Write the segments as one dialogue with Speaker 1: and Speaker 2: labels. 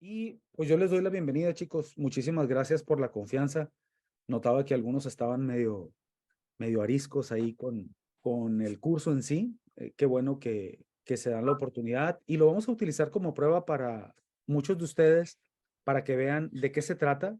Speaker 1: Y pues yo les doy la bienvenida, chicos. Muchísimas gracias por la confianza. Notaba que algunos estaban medio ariscos ahí con el curso en sí. Qué bueno que se dan la oportunidad y lo vamos a utilizar como prueba para muchos de ustedes, para que vean de qué se trata.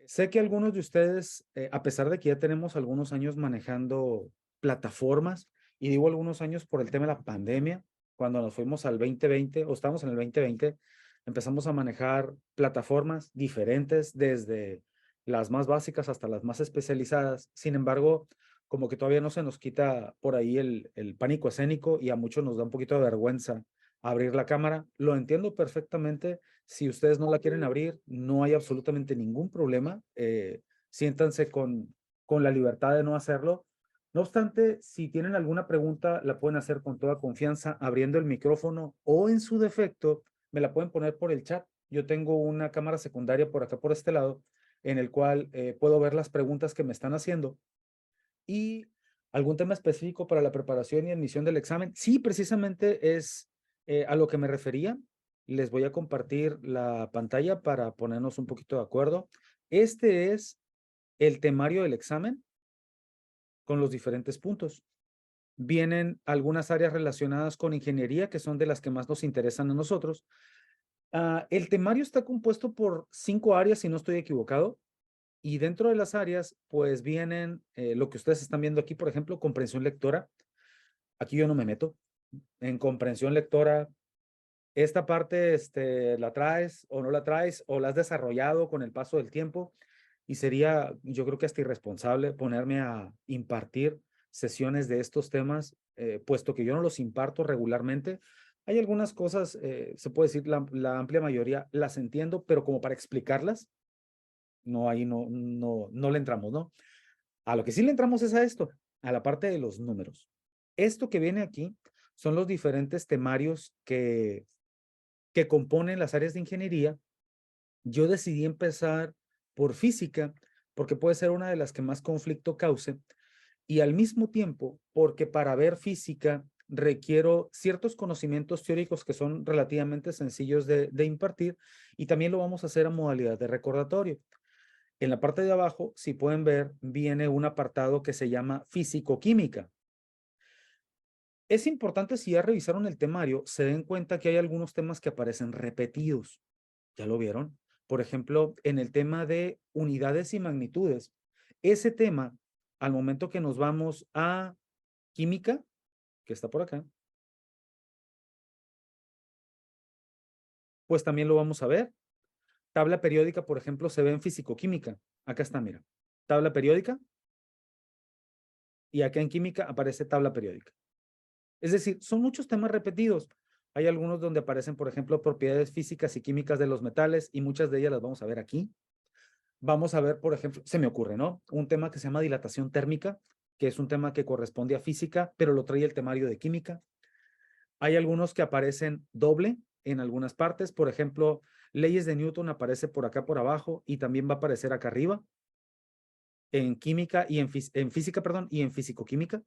Speaker 1: Sé que algunos de ustedes, a pesar de que ya tenemos algunos años manejando plataformas, y digo algunos años por el tema de la pandemia, cuando nos fuimos al 2020 o estamos en el 2020, empezamos a manejar plataformas diferentes desde las más básicas hasta las más especializadas. Sin embargo, como que todavía no se nos quita por ahí el pánico escénico y a muchos nos da un poquito de vergüenza abrir la cámara. Lo entiendo perfectamente. Si ustedes no la quieren abrir, no hay absolutamente ningún problema. Siéntanse con la libertad de no hacerlo. No obstante, si tienen alguna pregunta, la pueden hacer con toda confianza abriendo el micrófono o en su defecto, me la pueden poner por el chat. Yo tengo una cámara secundaria por acá, por este lado, en el cual puedo ver las preguntas que me están haciendo y algún tema específico para la preparación y admisión del examen. Sí, precisamente es a lo que me refería. Les voy a compartir la pantalla para ponernos un poquito de acuerdo. Este es el temario del examen con los diferentes puntos. Vienen algunas áreas relacionadas con ingeniería, que son de las que más nos interesan a nosotros. El temario está compuesto por 5 áreas, si no estoy equivocado. Y dentro de las áreas, pues vienen lo que ustedes están viendo aquí, por ejemplo, comprensión lectora. Aquí yo no me meto. En comprensión lectora, esta parte la traes o no la traes o la has desarrollado con el paso del tiempo y sería, yo creo que hasta irresponsable ponerme a impartir sesiones de estos temas, puesto que yo no los imparto regularmente. Hay algunas cosas, se puede decir, la amplia mayoría las entiendo, pero como para explicarlas, no, ahí no le entramos, ¿no? A lo que sí le entramos es a esto, a la parte de los números. Esto que viene aquí son los diferentes temarios que componen las áreas de ingeniería. Yo decidí empezar por física porque puede ser una de las que más conflicto cause y al mismo tiempo porque para ver física requiero ciertos conocimientos teóricos que son relativamente sencillos de impartir y también lo vamos a hacer a modalidad de recordatorio. En la parte de abajo, si pueden ver, viene un apartado que se llama físico-química. Es importante, si ya revisaron el temario, se den cuenta que hay algunos temas que aparecen repetidos. ¿Ya lo vieron? Por ejemplo, en el tema de unidades y magnitudes. Ese tema, al momento que nos vamos a química, que está por acá, pues también lo vamos a ver. Tabla periódica, por ejemplo, se ve en físico-química. Acá está, mira. Tabla periódica y acá en química aparece tabla periódica. Es decir, son muchos temas repetidos. Hay algunos donde aparecen, por ejemplo, propiedades físicas y químicas de los metales y muchas de ellas las vamos a ver aquí. Vamos a ver, por ejemplo, se me ocurre, ¿no? Un tema que se llama dilatación térmica, que es un tema que corresponde a física, pero lo trae el temario de química. Hay algunos que aparecen doble en algunas partes. Por ejemplo, leyes de Newton aparece por acá por abajo y también va a aparecer acá arriba en química y en física, perdón, y en físico-química.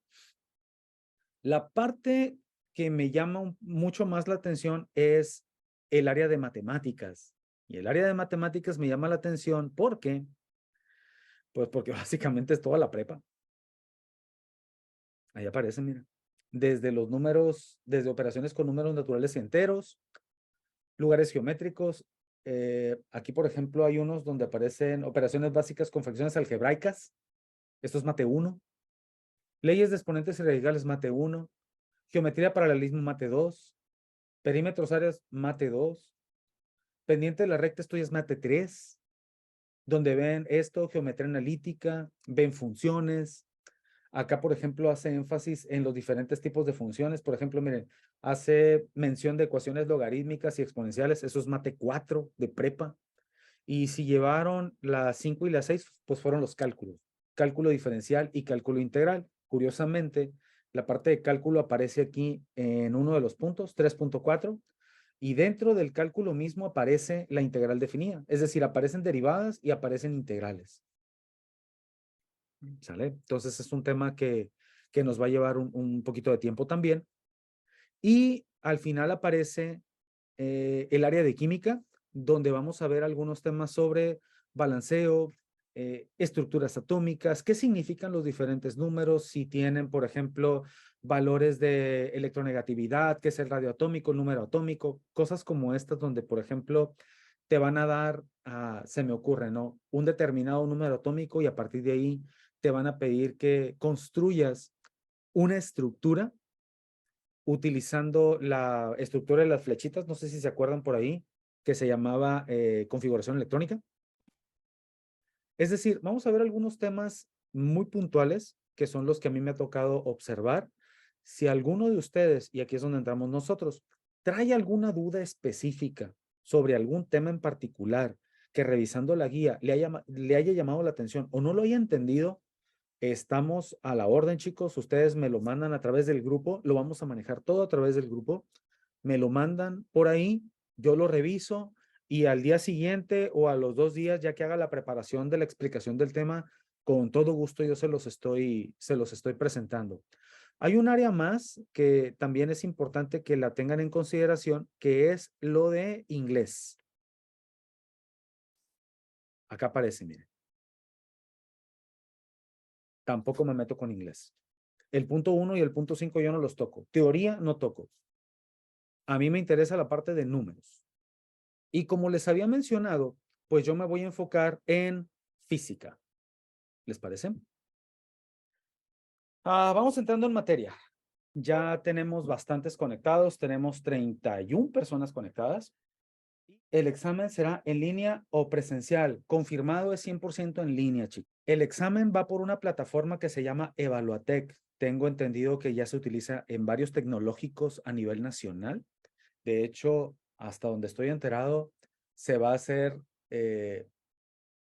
Speaker 1: La parte que me llama mucho más la atención es el área de matemáticas. Y el área de matemáticas me llama la atención porque, pues porque básicamente es toda la prepa. Ahí aparece, mira. Desde los números, desde operaciones con números naturales y enteros, lugares geométricos. Aquí, por ejemplo, hay unos donde aparecen operaciones básicas con fracciones algebraicas. Esto es mate 1. Leyes de exponentes y radicales mate 1. Geometría paralelismo mate 2. Perímetros áreas mate 2. Pendiente de la recta, esto ya es mate 3, donde ven esto, geometría analítica, ven funciones. Acá, por ejemplo, hace énfasis en los diferentes tipos de funciones. Por ejemplo, miren, hace mención de ecuaciones logarítmicas y exponenciales. Eso es mate 4 de prepa. Y si llevaron las 5 y las 6, pues fueron los cálculos. Cálculo diferencial y cálculo integral. Curiosamente, la parte de cálculo aparece aquí en uno de los puntos, 3.4. Y dentro del cálculo mismo aparece la integral definida. Es decir, aparecen derivadas y aparecen integrales. ¿Sale? Entonces es un tema que nos va a llevar un poquito de tiempo también. Y al final aparece el área de química. donde vamos a ver algunos temas sobre balanceo, estructuras atómicas, qué significan los diferentes números, si tienen, por ejemplo, valores de electronegatividad, qué es el radio atómico, el número atómico, cosas como estas donde, por ejemplo, te van a dar, se me ocurre, ¿no? Un determinado número atómico y a partir de ahí te van a pedir que construyas una estructura utilizando la estructura de las flechitas, no sé si se acuerdan por ahí, que se llamaba configuración electrónica. Es decir, vamos a ver algunos temas muy puntuales que son los que a mí me ha tocado observar. Si alguno de ustedes, y aquí es donde entramos nosotros, trae alguna duda específica sobre algún tema en particular que revisando la guía le haya llamado la atención o no lo haya entendido, estamos a la orden, chicos. Ustedes me lo mandan a través del grupo, lo vamos a manejar todo a través del grupo. Me lo mandan por ahí, yo lo reviso y al día siguiente o a los 2 días, ya que haga la preparación de la explicación del tema, con todo gusto yo se los estoy presentando. Hay un área más que también es importante que la tengan en consideración, que es lo de inglés. Acá aparece, miren. Tampoco me meto con inglés. El punto 1 y el punto 5 yo no los toco. Teoría no toco. A mí me interesa la parte de números. Y como les había mencionado, pues yo me voy a enfocar en física. ¿Les parece? Vamos entrando en materia. Ya tenemos bastantes conectados. Tenemos 31 personas conectadas. El examen será en línea o presencial. Confirmado es 100% en línea, chicos. El examen va por una plataforma que se llama Evaluatec. Tengo entendido que ya se utiliza en varios tecnológicos a nivel nacional. De hecho, hasta donde estoy enterado, se va a hacer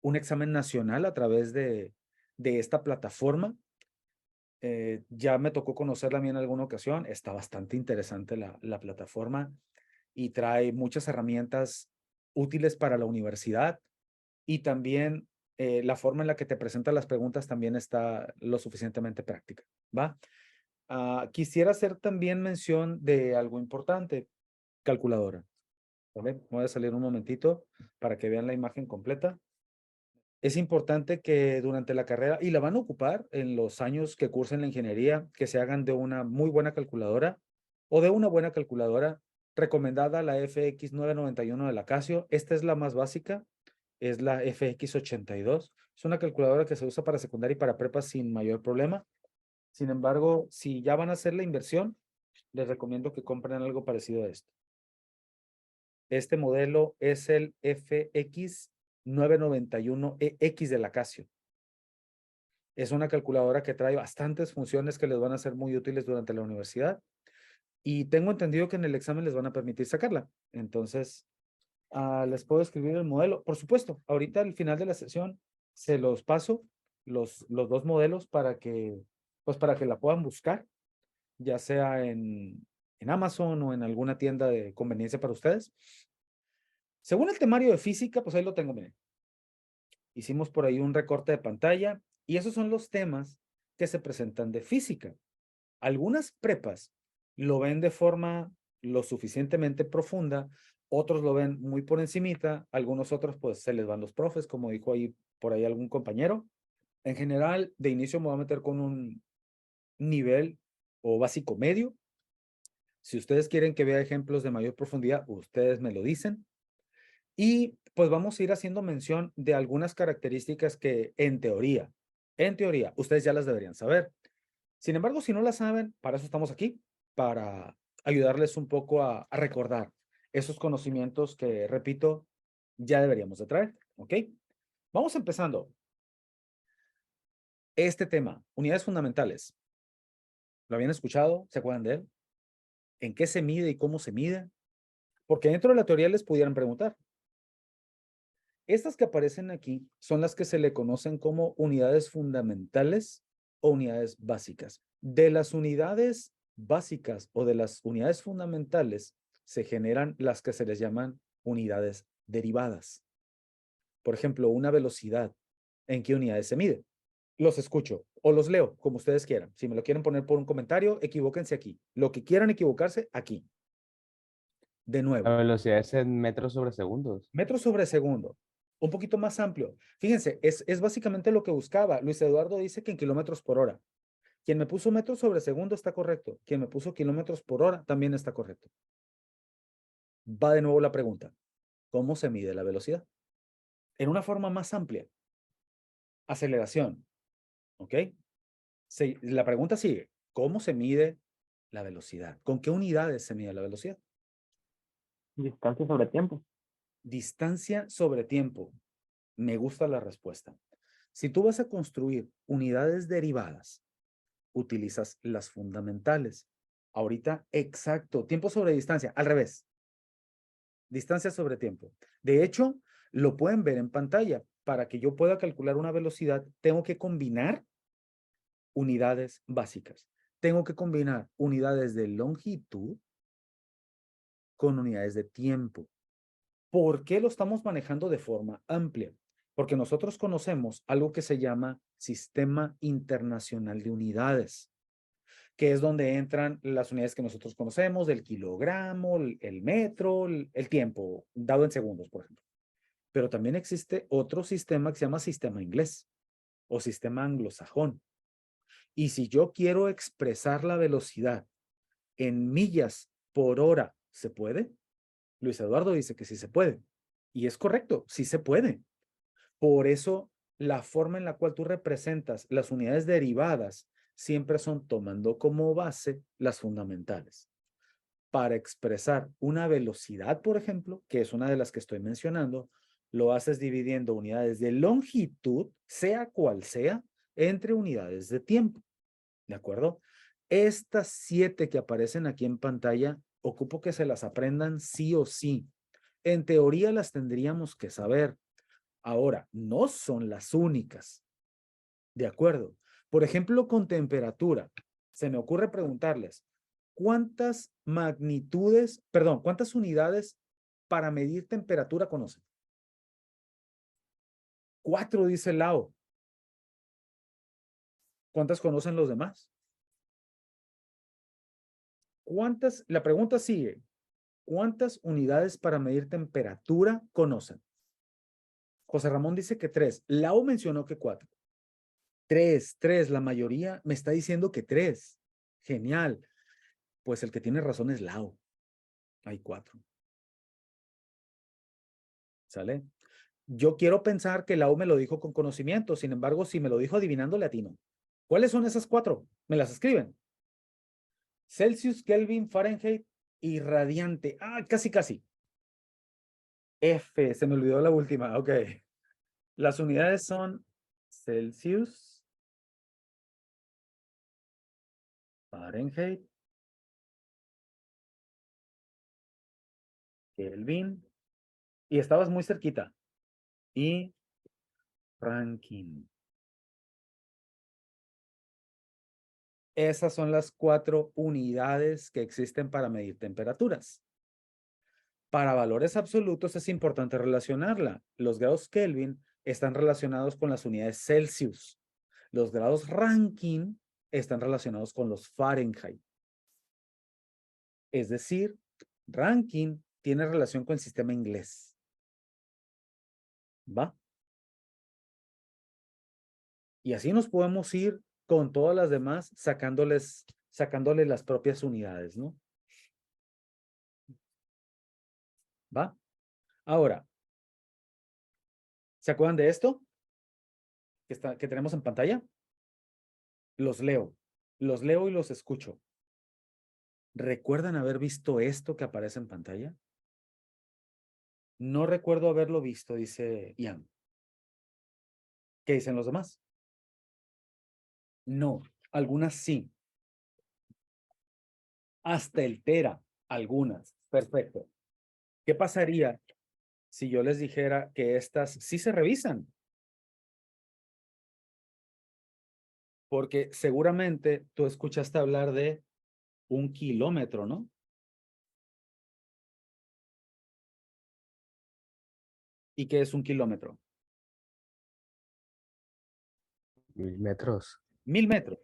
Speaker 1: un examen nacional a través de esta plataforma. Ya me tocó conocerla a mí en alguna ocasión. Está bastante interesante la plataforma y trae muchas herramientas útiles para la universidad y también la forma en la que te presentan las preguntas también está lo suficientemente práctica, ¿va? Quisiera hacer también mención de algo importante, calculadora. ¿Vale? Voy a salir un momentito para que vean la imagen completa. Es importante que durante la carrera, y la van a ocupar en los años que cursen la ingeniería, que se hagan de una muy buena calculadora o de una buena calculadora recomendada, la FX 991 de la Casio. Esta es la más básica, es la FX 82. Es una calculadora que se usa para secundaria y para prepa sin mayor problema. Sin embargo, si ya van a hacer la inversión, les recomiendo que compren algo parecido a esto. Este modelo es el FX 991EX de la Casio. Es una calculadora que trae bastantes funciones que les van a ser muy útiles durante la universidad. Y tengo entendido que en el examen les van a permitir sacarla. Entonces, les puedo escribir el modelo. Por supuesto, ahorita al final de la sesión se los paso los dos modelos pues para que la puedan buscar, ya sea en Amazon o en alguna tienda de conveniencia para ustedes. Según el temario de física, pues ahí lo tengo, miren. Hicimos por ahí un recorte de pantalla y esos son los temas que se presentan de física. Algunas prepas lo ven de forma lo suficientemente profunda, otros lo ven muy por encimita, algunos otros pues se les van los profes, como dijo ahí por ahí algún compañero. En general, de inicio me voy a meter con un nivel o básico medio. Si ustedes quieren que vea ejemplos de mayor profundidad, ustedes me lo dicen. Y pues vamos a ir haciendo mención de algunas características que en teoría, ustedes ya las deberían saber. Sin embargo, si no las saben, para eso estamos aquí, para ayudarles un poco a recordar esos conocimientos que, repito, ya deberíamos de traer, ¿ok? Vamos empezando. Este tema, unidades fundamentales. ¿Lo habían escuchado? ¿Se acuerdan de él? ¿En qué se mide y cómo se mide? Porque dentro de la teoría les pudieran preguntar. Estas que aparecen aquí son las que se le conocen como unidades fundamentales o unidades básicas. De las unidades básicas o de las unidades fundamentales se generan las que se les llaman unidades derivadas. Por ejemplo, una velocidad, ¿en qué unidades se mide? Los escucho o los leo, como ustedes quieran. Si me lo quieren poner por un comentario, equivóquense aquí. Lo que quieran equivocarse, aquí. De
Speaker 2: La
Speaker 1: nuevo,
Speaker 2: velocidad es en metros sobre segundos.
Speaker 1: metros sobre segundo, un poquito más amplio. Fíjense, es básicamente lo que buscaba. Luis Eduardo dice que en kilómetros por hora. Quien me puso metros sobre segundo está correcto. Quien me puso kilómetros por hora también está correcto. Va de nuevo la pregunta. ¿Cómo se mide la velocidad? En una forma más amplia. Aceleración. ¿Ok? La pregunta sigue. ¿Cómo se mide la velocidad? ¿Con qué unidades se mide la velocidad?
Speaker 3: Distancia sobre tiempo.
Speaker 1: Distancia sobre tiempo. Me gusta la respuesta. Si tú vas a construir unidades derivadas, utilizas las fundamentales. Ahorita, exacto, tiempo sobre distancia, al revés. Distancia sobre tiempo. De hecho, lo pueden ver en pantalla. Para que yo pueda calcular una velocidad, tengo que combinar unidades básicas. Tengo que combinar unidades de longitud con unidades de tiempo. ¿Por qué lo estamos manejando de forma amplia? Porque nosotros conocemos algo que se llama Sistema Internacional de Unidades, que es donde entran las unidades que nosotros conocemos, del kilogramo, el metro, el tiempo, dado en segundos, por ejemplo. Pero también existe otro sistema que se llama sistema inglés o sistema anglosajón. Y si yo quiero expresar la velocidad en millas por hora, ¿se puede? Luis Eduardo dice que sí se puede. Y es correcto, sí se puede. Por eso, la forma en la cual tú representas las unidades derivadas siempre son tomando como base las fundamentales. Para expresar una velocidad, por ejemplo, que es una de las que estoy mencionando, lo haces dividiendo unidades de longitud, sea cual sea, entre unidades de tiempo. ¿De acuerdo? Estas 7 que aparecen aquí en pantalla, ocupo que se las aprendan sí o sí. En teoría las tendríamos que saber. Ahora, no son las únicas. ¿De acuerdo? Por ejemplo, con temperatura, se me ocurre preguntarles, ¿cuántas magnitudes, perdón, cuántas unidades para medir temperatura conocen? 4, dice Lao. ¿Cuántas conocen los demás? ¿Cuántas? La pregunta sigue. ¿Cuántas unidades para medir temperatura conocen? José Ramón dice que 3. Lau mencionó que 4. 3. La mayoría me está diciendo que 3. Genial. Pues el que tiene razón es Lau. Hay 4. ¿Sale? Yo quiero pensar que Lau me lo dijo con conocimiento. Sin embargo, si me lo dijo adivinando, le atino. ¿Cuáles son esas 4? Me las escriben. Celsius, Kelvin, Fahrenheit y radiante. Ah, casi, casi. F, se me olvidó la última. Ok. Las unidades son Celsius, Fahrenheit, Kelvin, y estabas muy cerquita. Y Rankine. Esas son las 4 unidades que existen para medir temperaturas. Para valores absolutos es importante relacionarla. Los grados Kelvin están relacionados con las unidades Celsius. Los grados Rankine están relacionados con los Fahrenheit. Es decir, Rankine tiene relación con el sistema inglés. ¿Va? Y así nos podemos ir con todas las demás sacándoles las propias unidades, ¿no? ¿Va? Ahora, ¿se acuerdan de esto? Que tenemos en pantalla. Los leo y los escucho. ¿Recuerdan haber visto esto que aparece en pantalla? No recuerdo haberlo visto, dice Ian. ¿Qué dicen los demás? No, algunas sí. Hasta el tera, algunas. Perfecto. ¿Qué pasaría si yo les dijera que estas sí se revisan? Porque seguramente tú escuchaste hablar de 1 kilómetro, ¿no? ¿Y qué es 1 kilómetro?
Speaker 2: 1000 metros.
Speaker 1: 1000 metros.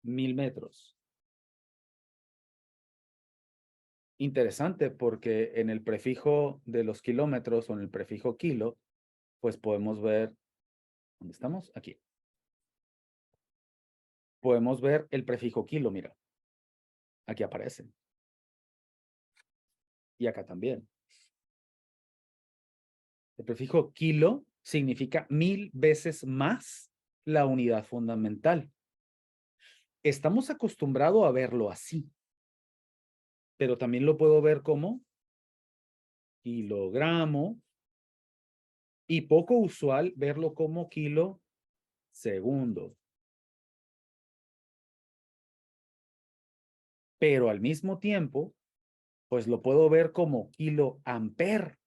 Speaker 1: 1000 metros. Interesante porque en el prefijo de los kilómetros o en el prefijo kilo, pues podemos ver, ¿dónde estamos? Aquí. Podemos ver el prefijo kilo, mira. Aquí aparece. Y acá también. El prefijo kilo significa 1000 veces más la unidad fundamental. Estamos acostumbrados a verlo así, pero también lo puedo ver como kilogramo y poco usual verlo como kilo segundo. Pero al mismo tiempo, pues lo puedo ver como kilo amper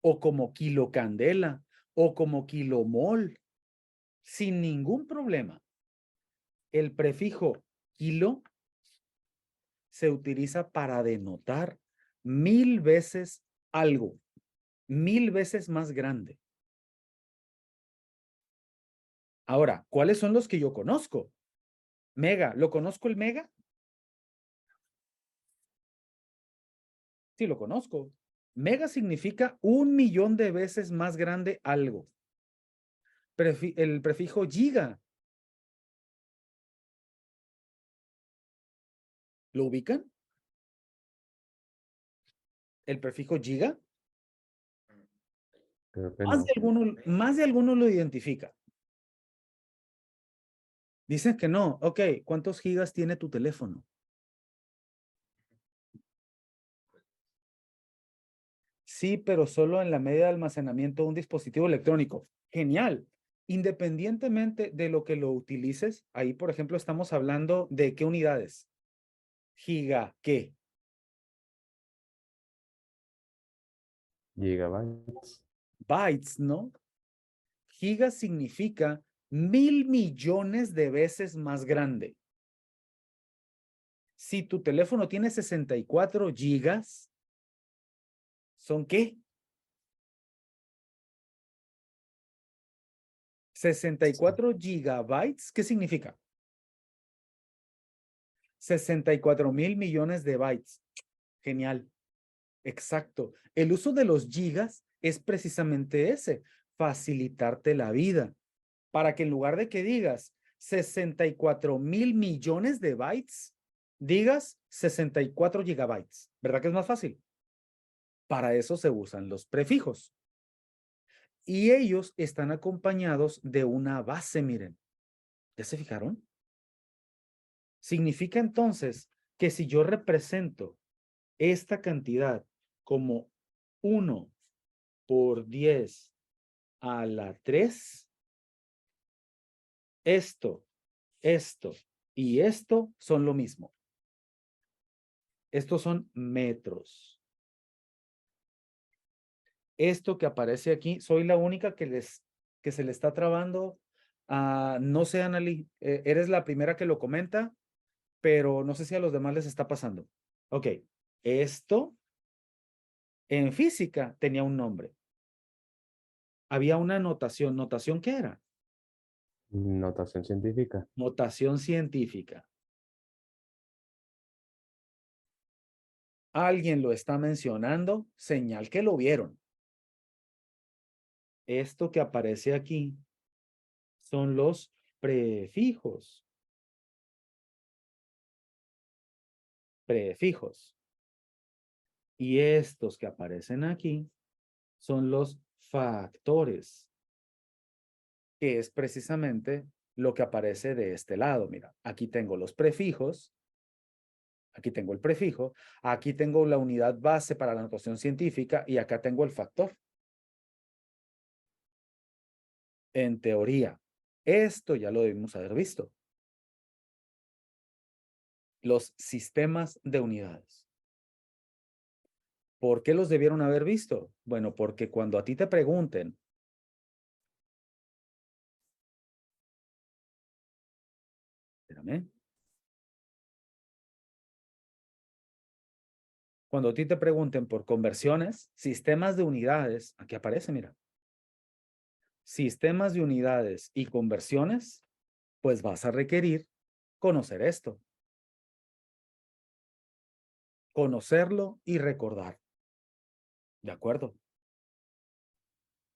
Speaker 1: o como kilo candela o como kilomol sin ningún problema. El prefijo kilo se utiliza para denotar 1000 veces algo, 1000 veces más grande. Ahora, ¿cuáles son los que yo conozco? Mega, ¿lo conozco el mega? Sí, lo conozco. Mega significa 1.000.000 de veces más grande algo. El prefijo giga. ¿Lo ubican? El prefijo giga.
Speaker 2: Creo que
Speaker 1: Más
Speaker 2: no.
Speaker 1: de alguno lo identifica. Dicen que no. Ok, ¿cuántos gigas tiene tu teléfono? Sí, pero solo en la media de almacenamiento de un dispositivo electrónico. Genial. Independientemente de lo que lo utilices, ahí, por ejemplo, estamos hablando de qué unidades. Giga, ¿qué?
Speaker 2: Gigabytes.
Speaker 1: Bytes, ¿no? Giga significa 1.000.000.000 de veces más grande. Si tu teléfono tiene 64 gigas, ¿son qué? 64 gigabytes, ¿qué significa? 64.000.000.000 de bytes. Genial. Exacto. El uso de los gigas es precisamente ese, facilitarte la vida. Para que en lugar de que digas 64.000.000.000 de bytes, digas 64 gigabytes. ¿Verdad que es más fácil? Para eso se usan los prefijos. Y ellos están acompañados de una base, miren. ¿Ya se fijaron? Significa entonces que si yo represento esta cantidad como 1 por 10 a la 3, esto y esto son lo mismo. Estos son metros. Esto que aparece aquí, soy la única que se le está trabando. No sé, Anali, eres la primera que lo comenta, pero no sé si a los demás les está pasando. Ok, esto en física tenía un nombre. Había una notación. ¿Notación qué era?
Speaker 2: Notación científica.
Speaker 1: Notación científica. Alguien lo está mencionando, señal que lo vieron. Esto que aparece aquí son los prefijos. Prefijos. Y estos que aparecen aquí son los factores, que es precisamente lo que aparece de este lado. Mira, aquí tengo los prefijos, aquí tengo el prefijo, aquí tengo la unidad base para la notación científica y acá tengo el factor. En teoría, esto ya lo debimos haber visto. Los sistemas de unidades. ¿Por qué los debieron haber visto? Bueno, porque cuando a ti te pregunten, espérame, cuando a ti te pregunten por conversiones, sistemas de unidades, aquí aparece, mira, sistemas de unidades y conversiones, pues vas a requerir conocer esto. conocerlo y recordar. ¿De acuerdo?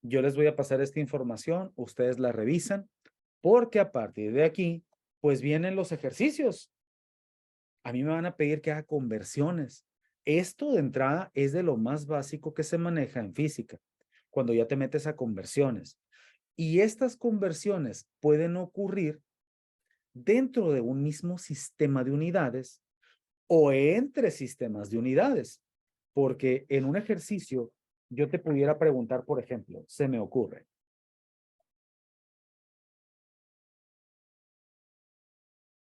Speaker 1: Yo les voy a pasar esta información, ustedes la revisan, porque a partir de aquí, pues vienen los ejercicios. A mí me van a pedir que haga conversiones. Esto de entrada es de lo más básico que se maneja en física, cuando ya te metes a conversiones. Y estas conversiones pueden ocurrir dentro de un mismo sistema de unidades o entre sistemas de unidades. Porque en un ejercicio yo te pudiera preguntar, por ejemplo, se me ocurre,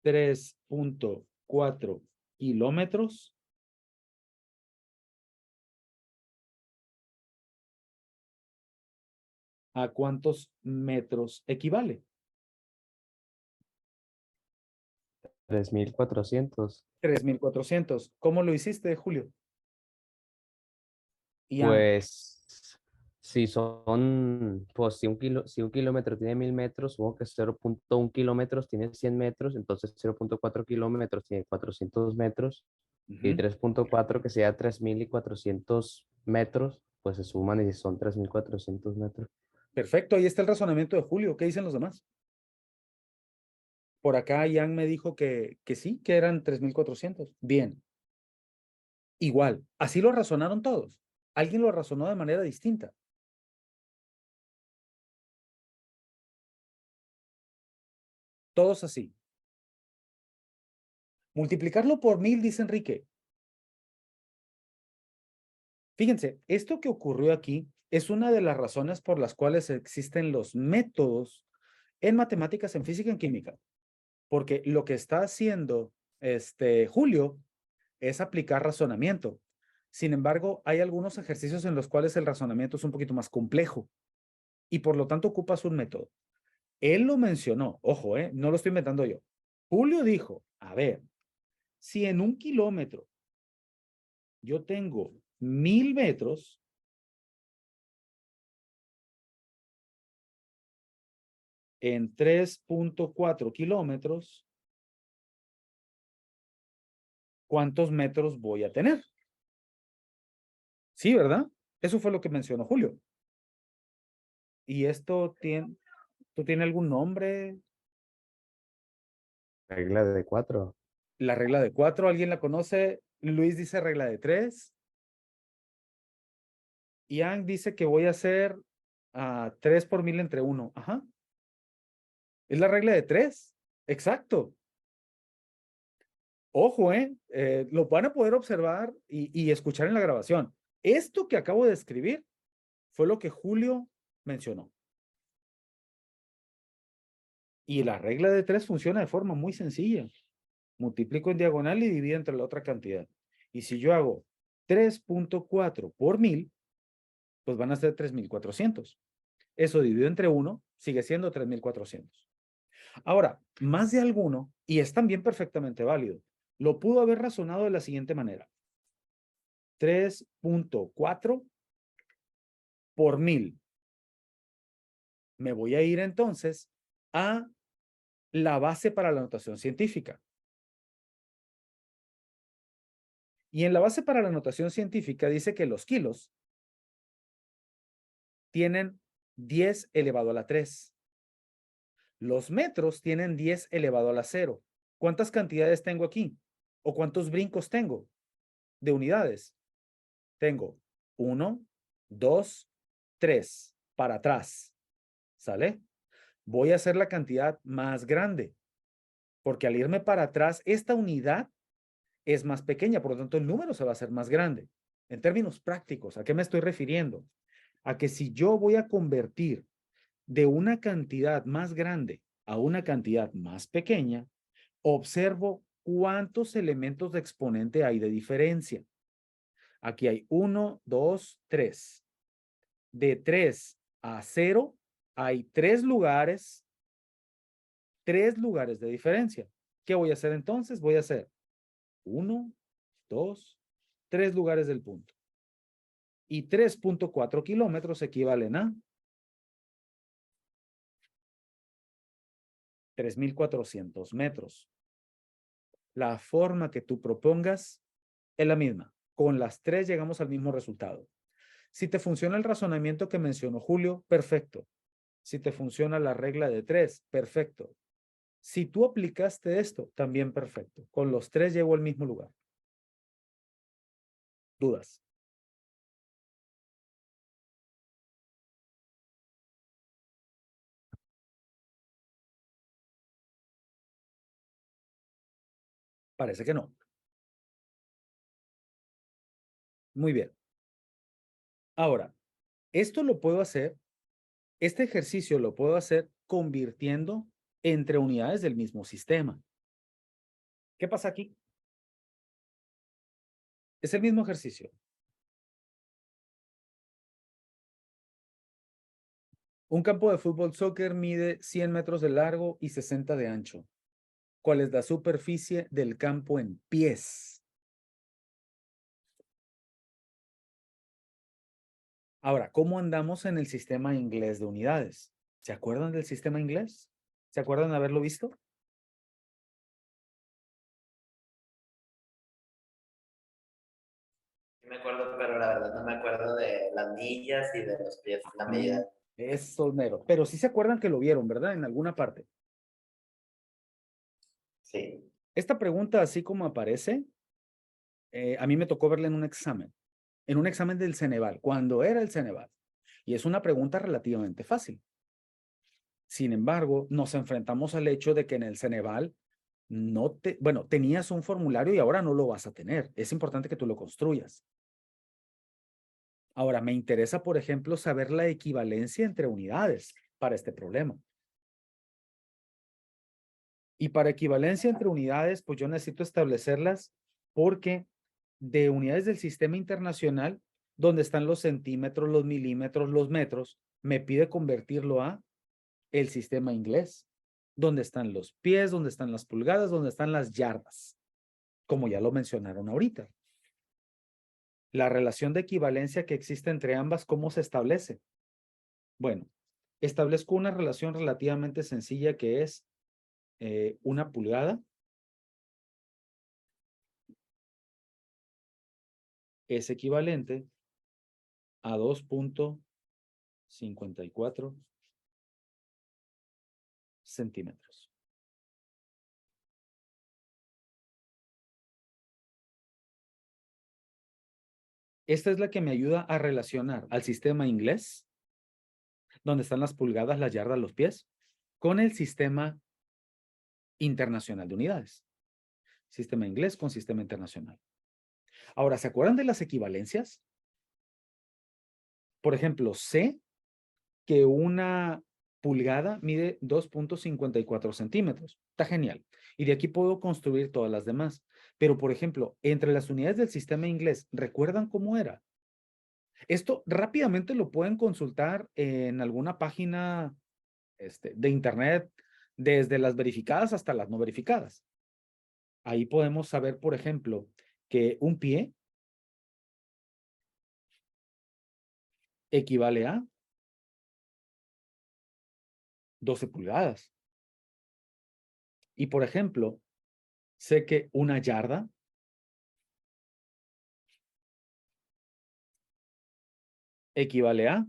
Speaker 1: 3.4 kilómetros ¿a cuántos metros equivale?
Speaker 2: 3.400.
Speaker 1: 3.400. ¿Cómo lo hiciste, Julio? Ian,
Speaker 2: Pues pues si un kilómetro tiene 1.000 metros, supongo que 0.1 kilómetros tiene 100 metros, entonces 0.4 kilómetros tiene 400 metros y
Speaker 1: ujú,
Speaker 2: 3.4 que sea 3.400 metros, pues se suman y son 3.400 metros.
Speaker 1: perfecto, ahí está el razonamiento de Julio. ¿Qué dicen los demás? Por acá Ian me dijo que sí, que eran 3.400. Bien, igual, así lo razonaron todos. Alguien lo razonó de manera distinta. Todos así. Multiplicarlo por 1.000, dice Enrique. Fíjense, esto que ocurrió aquí es una de las razones por las cuales existen los métodos en matemáticas, en física y en química. Porque lo que está haciendo Julio es aplicar razonamiento. Sin embargo, hay algunos ejercicios en los cuales el razonamiento es un poquito más complejo y por lo tanto ocupas un método. Él lo mencionó, ojo, no lo estoy inventando yo. Julio dijo, a ver, si en 1 kilómetro yo tengo 1.000 metros, en 3.4 kilómetros, ¿cuántos metros voy a tener? Sí, ¿verdad? Eso fue lo que mencionó Julio. ¿Y esto tiene algún nombre?
Speaker 2: Regla de 4.
Speaker 1: La regla de 4, ¿alguien la conoce? Luis dice regla de 3. Ian dice que voy a hacer 3 por 1.000 entre 1. Ajá. Es la regla de 3. Exacto. Ojo, lo van a poder observar y escuchar en la grabación. Esto que acabo de escribir fue lo que Julio mencionó. Y la regla de 3 funciona de forma muy sencilla. Multiplico en diagonal y divido entre la otra cantidad. Y si yo hago 3.4 por 1.000, pues van a ser 3.400. Eso dividido entre 1 sigue siendo 3.400. Ahora, más de alguno, y es también perfectamente válido, lo pudo haber razonado de la siguiente manera. 3.4 por 1.000. Me voy a ir entonces a la base para la notación científica. Y en la base para la notación científica dice que los kilos tienen 10 elevado a la 3. Los metros tienen 10 elevado a la 0. ¿Cuántas cantidades tengo aquí? ¿O cuántos brincos tengo de unidades? Tengo 1, 2, 3 para atrás. ¿Sale? Voy a hacer la cantidad más grande, porque al irme para atrás, esta unidad es más pequeña, por lo tanto el número se va a hacer más grande. En términos prácticos, ¿a qué me estoy refiriendo? A que si yo voy a convertir de una cantidad más grande a una cantidad más pequeña, observo cuántos elementos de exponente hay de diferencia. Aquí hay 1, 2, 3. De 3 a 0 hay 3 lugares de diferencia. ¿Qué voy a hacer entonces? Voy a hacer 1, 2, 3 lugares del punto. Y 3.4 kilómetros equivalen a 3.400 metros. La forma que tú propongas es la misma. Con las tres llegamos al mismo resultado. Si te funciona el razonamiento que mencionó Julio, perfecto. Si te funciona la regla de tres, perfecto. Si tú aplicaste esto, también perfecto. Con los tres llego al mismo lugar. ¿Dudas? Parece que no. Muy bien. Ahora, esto lo puedo hacer, este ejercicio lo puedo hacer convirtiendo entre unidades del mismo sistema. ¿Qué pasa aquí? Es el mismo ejercicio. Un campo de fútbol soccer mide 100 metros de largo y 60 de ancho. ¿Cuál es la superficie del campo en pies? Ahora, ¿cómo andamos en el sistema inglés de unidades? ¿Se acuerdan del sistema inglés? ¿Se acuerdan de haberlo visto?
Speaker 4: Sí me acuerdo, pero la verdad no me acuerdo de las millas y de los pies, la medida.
Speaker 1: Eso, mero. Pero sí se acuerdan que lo vieron, ¿verdad? En alguna parte.
Speaker 4: Sí.
Speaker 1: Esta pregunta, así como aparece, a mí me tocó verla en un examen del Ceneval, cuando era el Ceneval. Y es una pregunta relativamente fácil. Sin embargo, nos enfrentamos al hecho de que en el Ceneval bueno, tenías un formulario y ahora no lo vas a tener. Es importante que tú lo construyas. Ahora, me interesa, por ejemplo, saber la equivalencia entre unidades para este problema. Y para equivalencia entre unidades, pues yo necesito establecerlas porque de unidades del sistema internacional, donde están los centímetros, los milímetros, los metros, me pide convertirlo a el sistema inglés, donde están los pies, donde están las pulgadas, donde están las yardas, como ya lo mencionaron ahorita. La relación de equivalencia que existe entre ambas, ¿cómo se establece? Bueno, establezco una relación relativamente sencilla que es una pulgada es equivalente a 2.54 centímetros. Esta es la que me ayuda a relacionar al sistema inglés, donde están las pulgadas, las yardas, los pies, con el sistema internacional de unidades. Sistema inglés con sistema internacional. Ahora, ¿se acuerdan de las equivalencias? Por ejemplo, sé que una pulgada mide 2.54 centímetros. Está genial. Y de aquí puedo construir todas las demás. Pero, por ejemplo, entre las unidades del sistema inglés, ¿recuerdan cómo era? Esto rápidamente lo pueden consultar en alguna página de internet, desde las verificadas hasta las no verificadas. Ahí podemos saber, por ejemplo, que un pie equivale a 12 pulgadas. Y, por ejemplo, sé que una yarda equivale a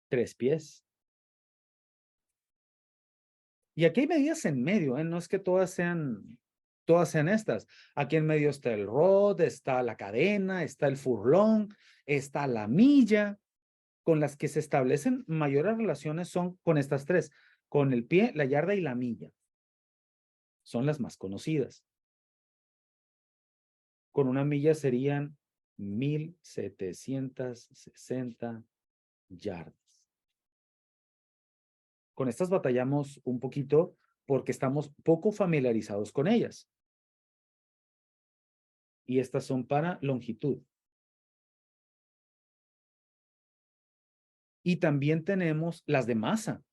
Speaker 1: 3 pies. Y aquí hay medidas en medio, ¿eh? No es que todas sean estas. Aquí en medio está el rod, está la cadena, está el furlong, está la milla. Con las que se establecen mayores relaciones son con estas tres, con el pie, la yarda y la milla. Son las más conocidas. Con una milla serían 1,760 yardas. Con estas batallamos un poquito porque estamos poco familiarizados con ellas. Y estas son para longitud. Y también tenemos las de masa.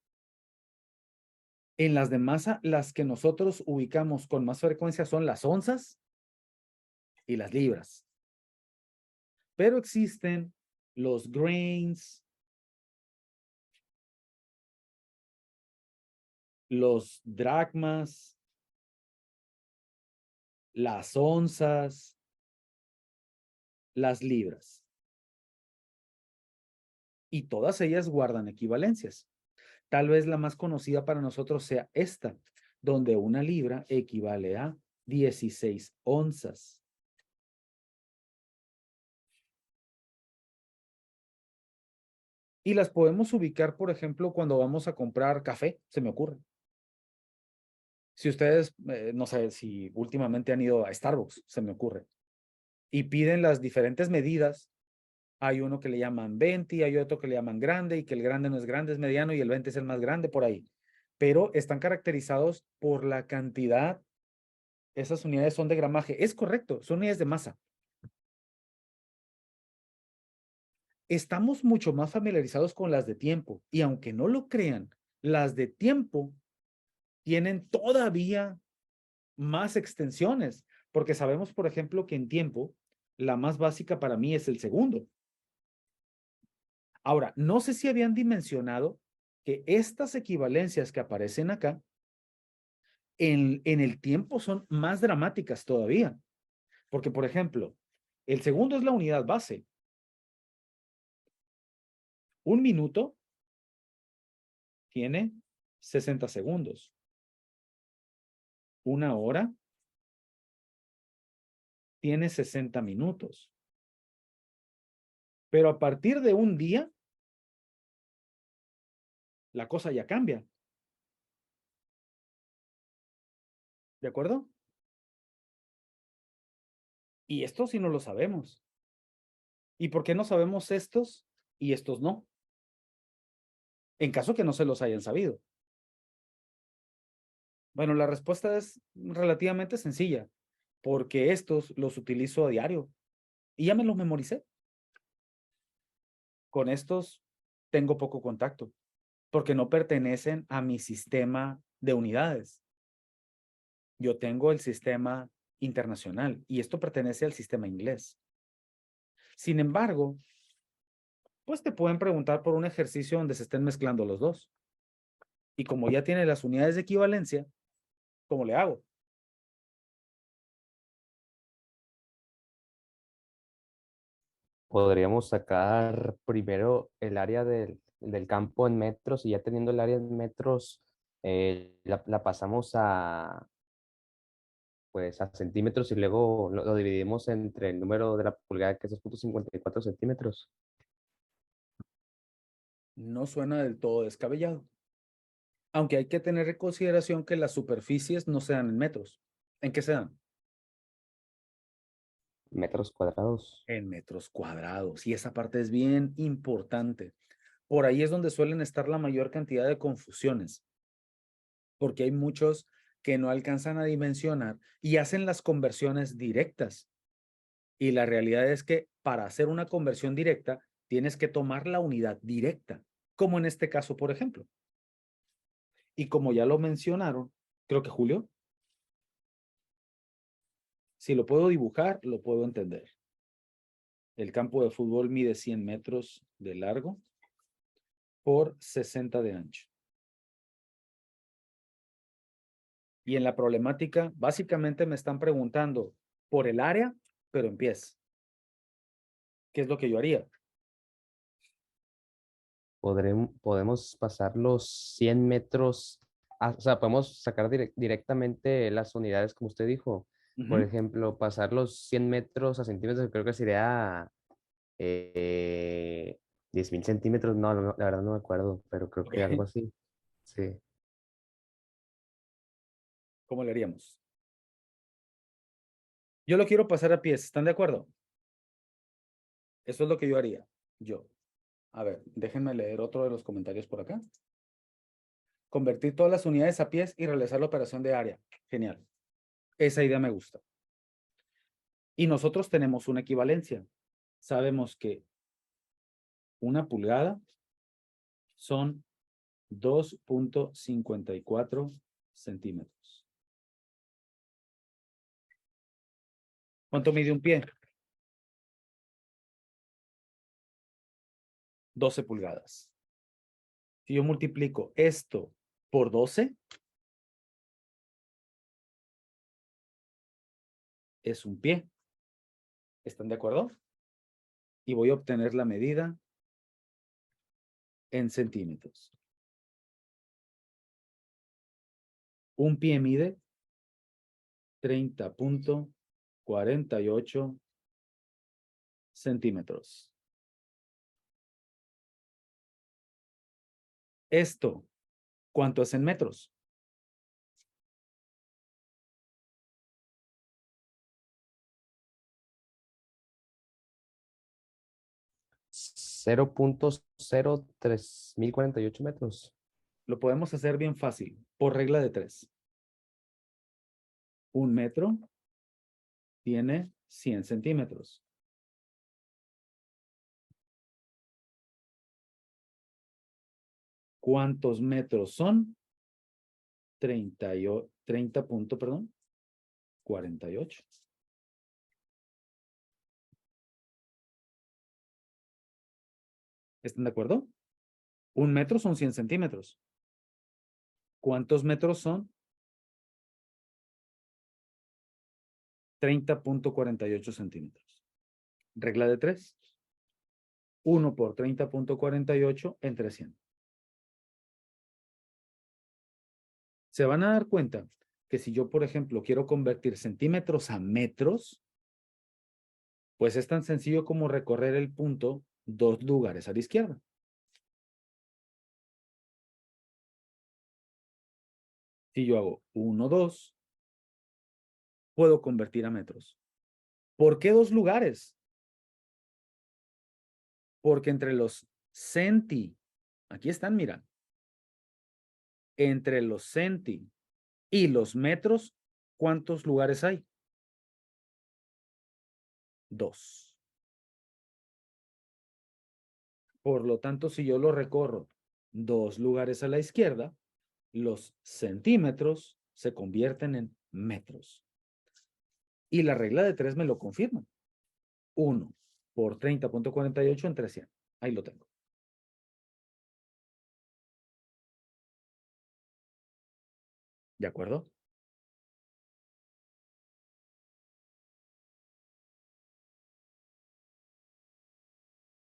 Speaker 1: En las de masa, las que nosotros ubicamos con más frecuencia son las onzas y las libras. Pero existen los grains, los dracmas, las onzas, las libras. Y todas ellas guardan equivalencias. Tal vez la más conocida para nosotros sea esta, donde una libra equivale a 16 onzas. Y las podemos ubicar, por ejemplo, cuando vamos a comprar café, se me ocurre. Si ustedes, no sé si últimamente han ido a Starbucks, se me ocurre, y piden las diferentes medidas, hay uno que le llaman 20, hay otro que le llaman grande, y que el grande no es grande, es mediano, y el 20 es el más grande por ahí. Pero están caracterizados por la cantidad. Esas unidades son de gramaje. Es correcto, son unidades de masa. Estamos mucho más familiarizados con las de tiempo, y aunque no lo crean, las de tiempo tienen todavía más extensiones, porque sabemos, por ejemplo, que en tiempo, la más básica para mí es el segundo. Ahora, no sé si habían dimensionado que estas equivalencias que aparecen acá, en el tiempo son más dramáticas todavía. Porque, por ejemplo, el segundo es la unidad base. Un minuto tiene 60 segundos. Una hora tiene 60 minutos. Pero a partir de un día, la cosa ya cambia. ¿De acuerdo? Y esto sí no lo sabemos. ¿Y por qué no sabemos estos y estos no? En caso que no se los hayan sabido. Bueno, la respuesta es relativamente sencilla, porque estos los utilizo a diario y ya me los memoricé. Con estos tengo poco contacto, porque no pertenecen a mi sistema de unidades. Yo tengo el sistema internacional y esto pertenece al sistema inglés. Sin embargo, pues te pueden preguntar por un ejercicio donde se estén mezclando los dos. Y como ya tiene las unidades de equivalencia, ¿cómo le hago?
Speaker 2: Podríamos sacar primero el área del campo en metros y ya teniendo el área en metros, la pasamos a, pues, a centímetros y luego lo dividimos entre el número de la pulgada, que es 2.54 centímetros.
Speaker 1: No suena del todo descabellado. Aunque hay que tener en consideración que las superficies no se dan en metros. ¿En qué se dan?
Speaker 2: Metros cuadrados.
Speaker 1: En metros cuadrados. Y esa parte es bien importante. Por ahí es donde suelen estar la mayor cantidad de confusiones, porque hay muchos que no alcanzan a dimensionar y hacen las conversiones directas. Y la realidad es que para hacer una conversión directa, tienes que tomar la unidad directa, como en este caso, por ejemplo. Y como ya lo mencionaron, creo que Julio, si lo puedo dibujar, lo puedo entender. El campo de fútbol mide 100 metros de largo por 60 de ancho. Y en la problemática, básicamente me están preguntando por el área, pero en pies. ¿Qué es lo que yo haría?
Speaker 2: Podemos pasar los 100 metros, o sea, podemos sacar directamente las unidades, como usted dijo. Por
Speaker 1: Ujú.
Speaker 2: ejemplo, pasar los 100 metros a centímetros, creo que sería 10.000 centímetros. No, la verdad no me acuerdo, pero creo
Speaker 1: Ok.
Speaker 2: que algo así. Sí.
Speaker 1: ¿Cómo le haríamos? Yo lo quiero pasar a pies, ¿están de acuerdo? Eso es lo que yo haría. Yo. A ver, déjenme leer otro de los comentarios por acá. Convertir todas las unidades a pies y realizar la operación de área. Genial. Esa idea me gusta. Y nosotros tenemos una equivalencia. Sabemos que una pulgada son 2.54 centímetros. ¿Cuánto mide un pie? 12 pulgadas. Si yo multiplico esto por 12, es un pie. ¿Están de acuerdo? Y voy a obtener la medida en centímetros. Un pie mide 30.48 centímetros. Esto, ¿cuánto es en metros?
Speaker 2: 0.03048 metros.
Speaker 1: Lo podemos hacer bien fácil, por regla de 3. Un metro tiene 100 centímetros. ¿Cuántos metros son? 48. ¿Están de acuerdo? Un metro son 100 centímetros. ¿Cuántos metros son? 30.48 centímetros. Regla de 3. 1 por 30.48 entre 100. Se van a dar cuenta que si yo, por ejemplo, quiero convertir centímetros a metros, pues es tan sencillo como recorrer el punto 2 lugares a la izquierda. Si yo hago 1, 2, puedo convertir a metros. ¿Por qué 2 lugares? Porque entre los centi, aquí están, mira, entre los centi y los metros, ¿cuántos lugares hay? 2. Por lo tanto, si yo lo recorro 2 lugares a la izquierda, los centímetros se convierten en metros. Y la regla de 3 me lo confirma. 1 por 30.48 entre 100. Ahí lo tengo. ¿De acuerdo?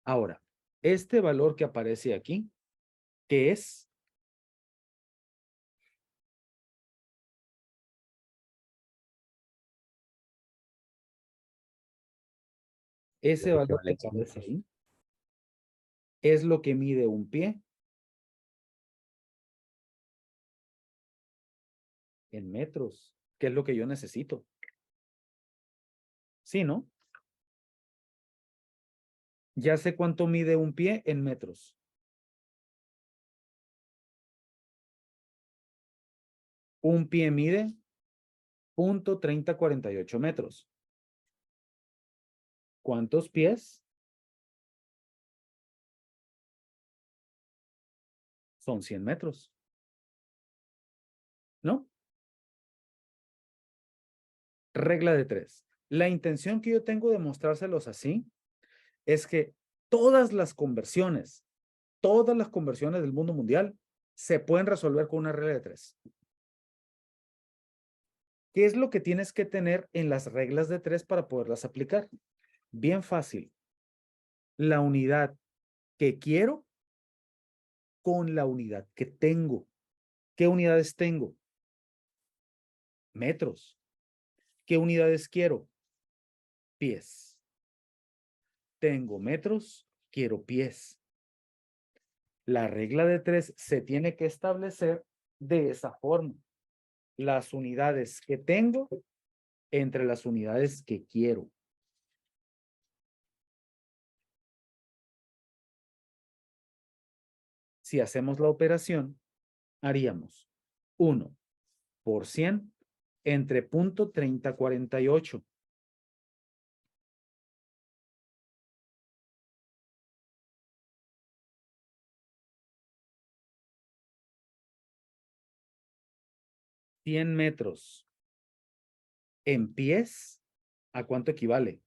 Speaker 1: Ahora, este valor que aparece aquí, ¿qué es? Ese
Speaker 2: La
Speaker 1: valor que
Speaker 2: equivalencia en
Speaker 1: aparece
Speaker 2: metros.
Speaker 1: ahí es lo que mide un pie en metros, que es lo que yo necesito. ¿Sí, no? Ya sé cuánto mide un pie en metros. Un pie mide 0.3048 metros. ¿Cuántos pies? Son 100 metros. ¿No? Regla de 3. La intención que yo tengo de mostrárselos así es que todas las conversiones del mundo mundial se pueden resolver con una regla de 3. ¿Qué es lo que tienes que tener en las reglas de 3 para poderlas aplicar? Bien fácil. La unidad que quiero con la unidad que tengo. ¿Qué unidades tengo? Metros. ¿Qué unidades quiero? Pies. Tengo metros, quiero pies. La regla de 3 se tiene que establecer de esa forma. Las unidades que tengo entre las unidades que quiero. Si hacemos la operación, haríamos 1 por 100 entre 0.3048. $100 en pies, ¿a cuánto equivale?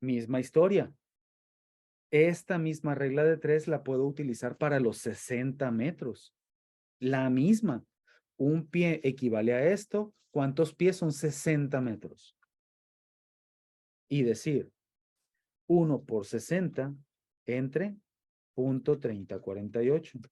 Speaker 1: Misma historia. Esta misma regla de 3 la puedo utilizar para los 60 metros. La misma. Un pie equivale a esto. ¿Cuántos pies son 60 metros? Y decir 1 por 60 entre 0.3048.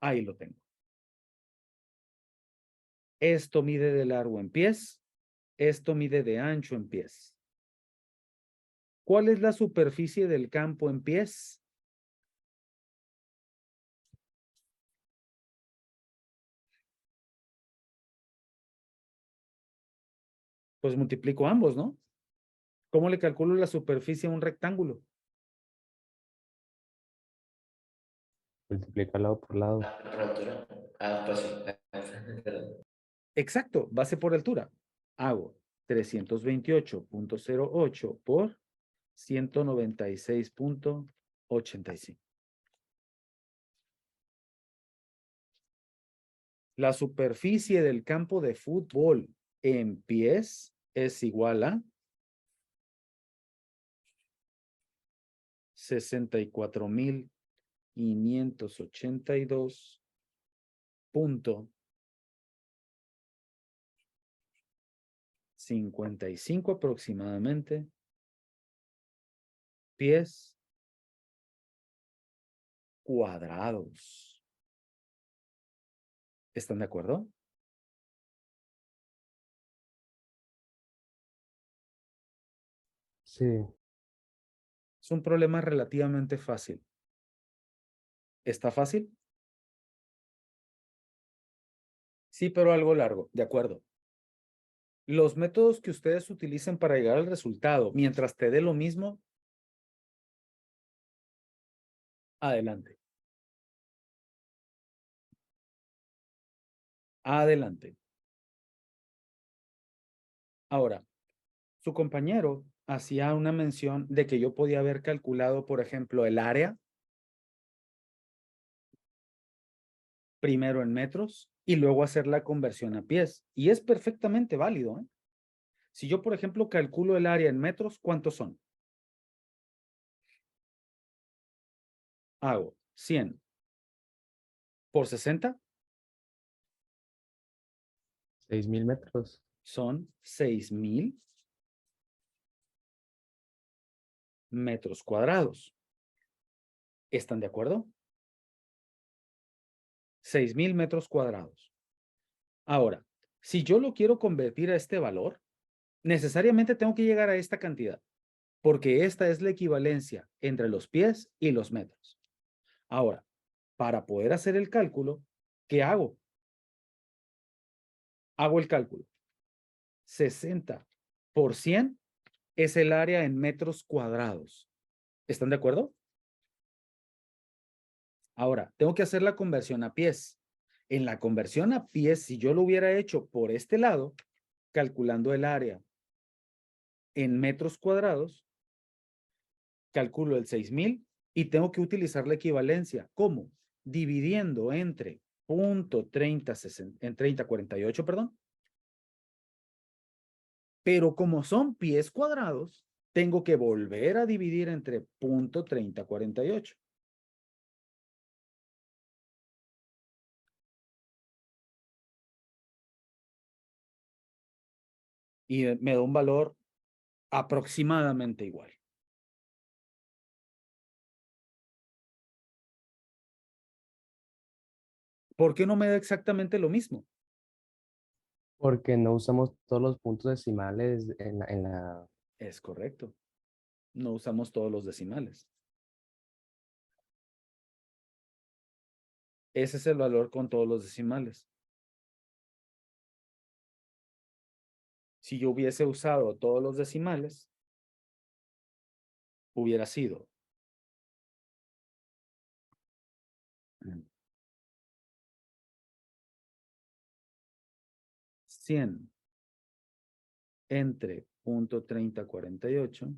Speaker 1: Ahí lo tengo. Esto mide de largo en pies. Esto mide de ancho en pies. ¿Cuál es la superficie del campo en pies? Pues multiplico ambos, ¿no? ¿Cómo le calculo la superficie a un rectángulo?
Speaker 2: Multiplica lado por lado.
Speaker 4: Por altura. Ah, pues sí. Perdón.
Speaker 1: Exacto, base por altura. Hago 328.08 por 196.85. La superficie del campo de fútbol en pies es igual a 64.582.55 aproximadamente pies cuadrados. ¿Están de acuerdo?
Speaker 2: Sí,
Speaker 1: Es un problema relativamente fácil. ¿Está fácil? Sí, pero algo largo, de acuerdo. Los métodos que ustedes utilicen para llegar al resultado, mientras te dé lo mismo, adelante. Adelante. Ahora, su compañero hacía una mención de que yo podía haber calculado, por ejemplo, el área primero en metros y luego hacer la conversión a pies. Y es perfectamente válido, ¿eh? Si yo, por ejemplo, calculo el área en metros, ¿cuántos son? Hago 100 por 60,
Speaker 2: 6.000 metros.
Speaker 1: son 6.000 metros cuadrados. ¿Están de acuerdo? 6.000 metros cuadrados. Ahora, si yo lo quiero convertir a este valor, necesariamente tengo que llegar a esta cantidad, porque esta es la equivalencia entre los pies y los metros. Ahora, para poder hacer el cálculo, ¿qué hago? Hago el cálculo. 60 por 100 es el área en metros cuadrados. ¿Están de acuerdo? Ahora, tengo que hacer la conversión a pies. En la conversión a pies, si yo lo hubiera hecho por este lado, calculando el área en metros cuadrados, calculo el 6.000 y tengo que utilizar la equivalencia. ¿Cómo? Dividiendo entre 3048, perdón. Pero como son pies cuadrados, tengo que volver a dividir entre 0.3048. Y me da un valor aproximadamente igual. ¿Por qué no me da exactamente lo mismo?
Speaker 2: Porque no usamos todos los puntos decimales en la.
Speaker 1: Es correcto. No usamos todos los decimales. Ese es el valor con todos los decimales. Si yo hubiese usado todos los decimales, hubiera sido 100 entre 0.3048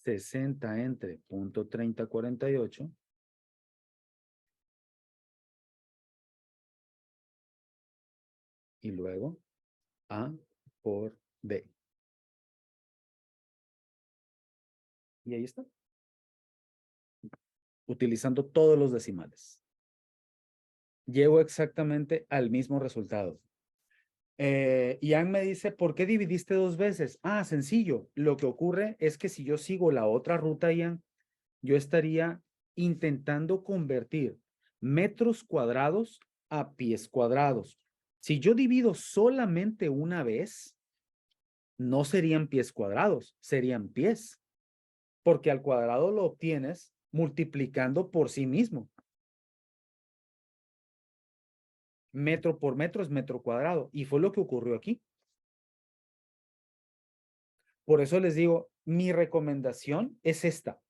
Speaker 1: 60 entre 0.3048 y luego A por B. Y ahí está. Utilizando todos los decimales. Llego exactamente al mismo resultado. Ian me dice, ¿por qué dividiste 2 veces? Ah, sencillo. Lo que ocurre es que si yo sigo la otra ruta, Ian, yo estaría intentando convertir metros cuadrados a pies cuadrados. Si yo divido solamente una vez, no serían pies cuadrados, serían pies, porque al cuadrado lo obtienes multiplicando por sí mismo. Metro por metro es metro cuadrado, y fue lo que ocurrió aquí. Por eso les digo, mi recomendación es esta.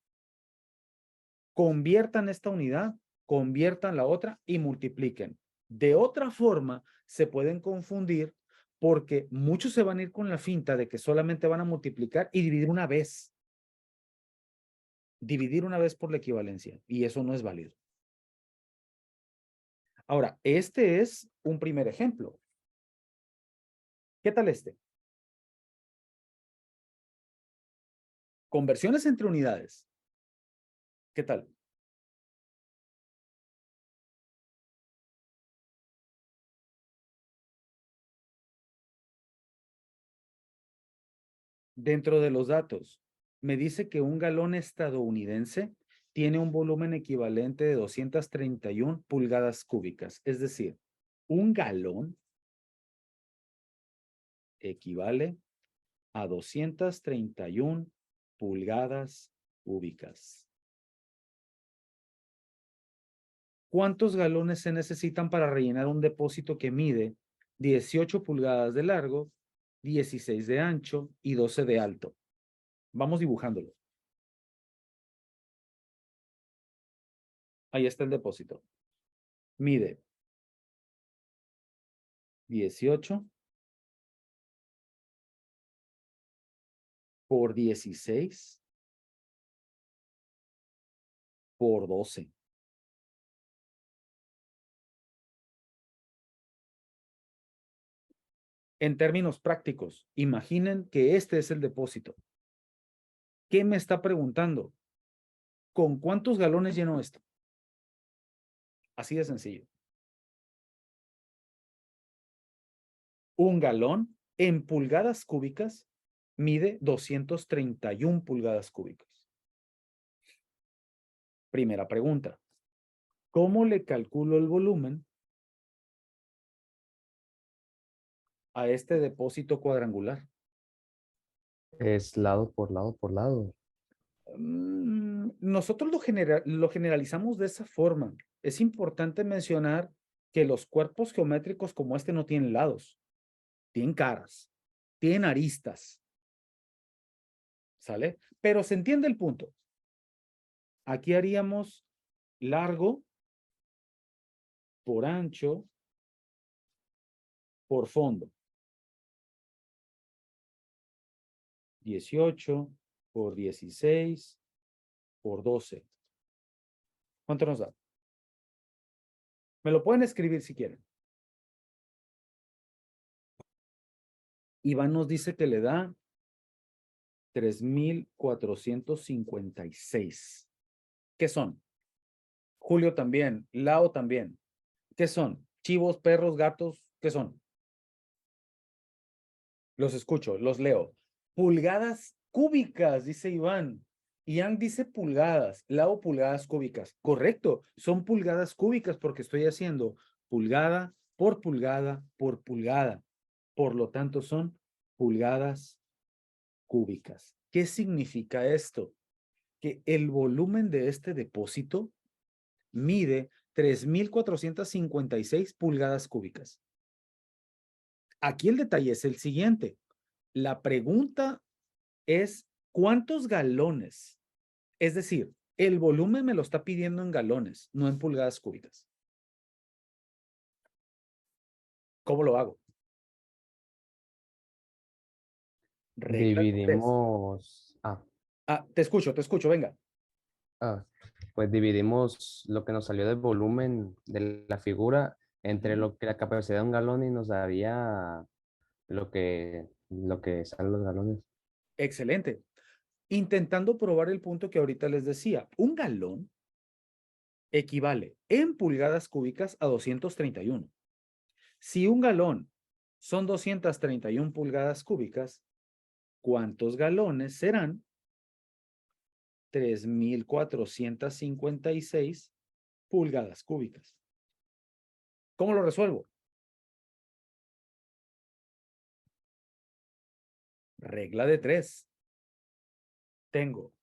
Speaker 1: Conviertan esta unidad, conviertan la otra y multipliquen. De otra forma, se pueden confundir porque muchos se van a ir con la finta de que solamente van a multiplicar y dividir una vez. Dividir una vez por la equivalencia, y eso no es válido. Ahora, este es un primer ejemplo. ¿Qué tal este? Conversiones entre unidades. ¿Qué tal? Dentro de los datos, me dice que un galón estadounidense tiene un volumen equivalente de 231 pulgadas cúbicas. Es decir, un galón equivale a 231 pulgadas cúbicas. ¿Cuántos galones se necesitan para rellenar un depósito que mide 18 pulgadas de largo, 16 de ancho y 12 de alto? Vamos dibujándolo. Ahí está el depósito. Mide 18 por 16 por 12. En términos prácticos, imaginen que este es el depósito. ¿Qué me está preguntando? ¿Con cuántos galones lleno esto? Así de sencillo. Un galón en pulgadas cúbicas mide 231 pulgadas cúbicas. Primera pregunta. ¿Cómo le calculo el volumen a este depósito cuadrangular?
Speaker 2: Es lado por lado por lado.
Speaker 1: Nosotros lo generalizamos de esa forma. Es importante mencionar que los cuerpos geométricos como este no tienen lados, tienen caras, tienen aristas. ¿Sale? Pero se entiende el punto. Aquí haríamos largo por ancho por fondo. 18 por 16 por 12. ¿Cuánto nos da? Me lo pueden escribir si quieren. Iván nos dice que le da 3,456. ¿Qué son? Julio también. Lao también. ¿Qué son? Chivos, perros, gatos. ¿Qué son? Los escucho, los leo. Pulgadas cúbicas, dice Iván. Ian dice pulgadas, Lao pulgadas cúbicas. Correcto, son pulgadas cúbicas porque estoy haciendo pulgada por pulgada por pulgada. Por lo tanto, son pulgadas cúbicas. ¿Qué significa esto? Que el volumen de este depósito mide 3,456 pulgadas cúbicas. Aquí el detalle es el siguiente. La pregunta es, ¿cuántos galones? Es decir, el volumen me lo está pidiendo en galones, no en pulgadas cúbicas. ¿Cómo lo hago? Regla de tres.
Speaker 2: Dividimos.
Speaker 1: Te escucho, venga.
Speaker 2: Ah, pues dividimos lo que nos salió del volumen de la figura entre lo que la capacidad de un galón y nos daría lo que salen los galones.
Speaker 1: Excelente. Intentando probar el punto que ahorita les decía. Un galón equivale en pulgadas cúbicas a 231. Si un galón son 231 pulgadas cúbicas, ¿cuántos galones serán? 3,456 pulgadas cúbicas. ¿Cómo lo resuelvo? Regla de 3. Tengo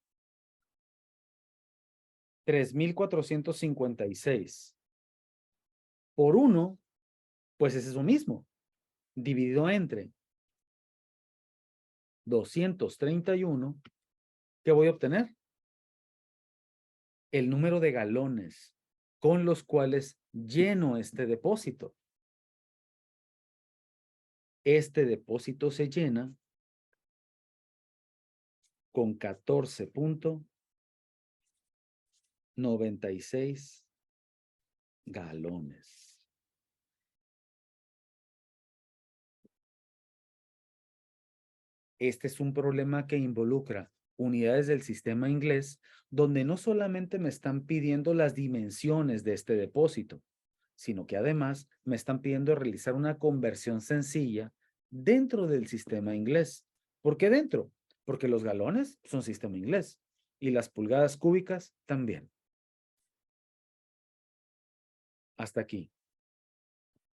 Speaker 1: 3,456 por 1, pues es eso mismo, dividido entre 231, ¿qué voy a obtener? El número de galones con los cuales lleno este depósito. Este depósito se llena con 14,96 galones. Este es un problema que involucra unidades del sistema inglés, donde no solamente me están pidiendo las dimensiones de este depósito, sino que además me están pidiendo realizar una conversión sencilla dentro del sistema inglés. ¿Por qué dentro? Porque los galones son sistema inglés y las pulgadas cúbicas también. Hasta aquí.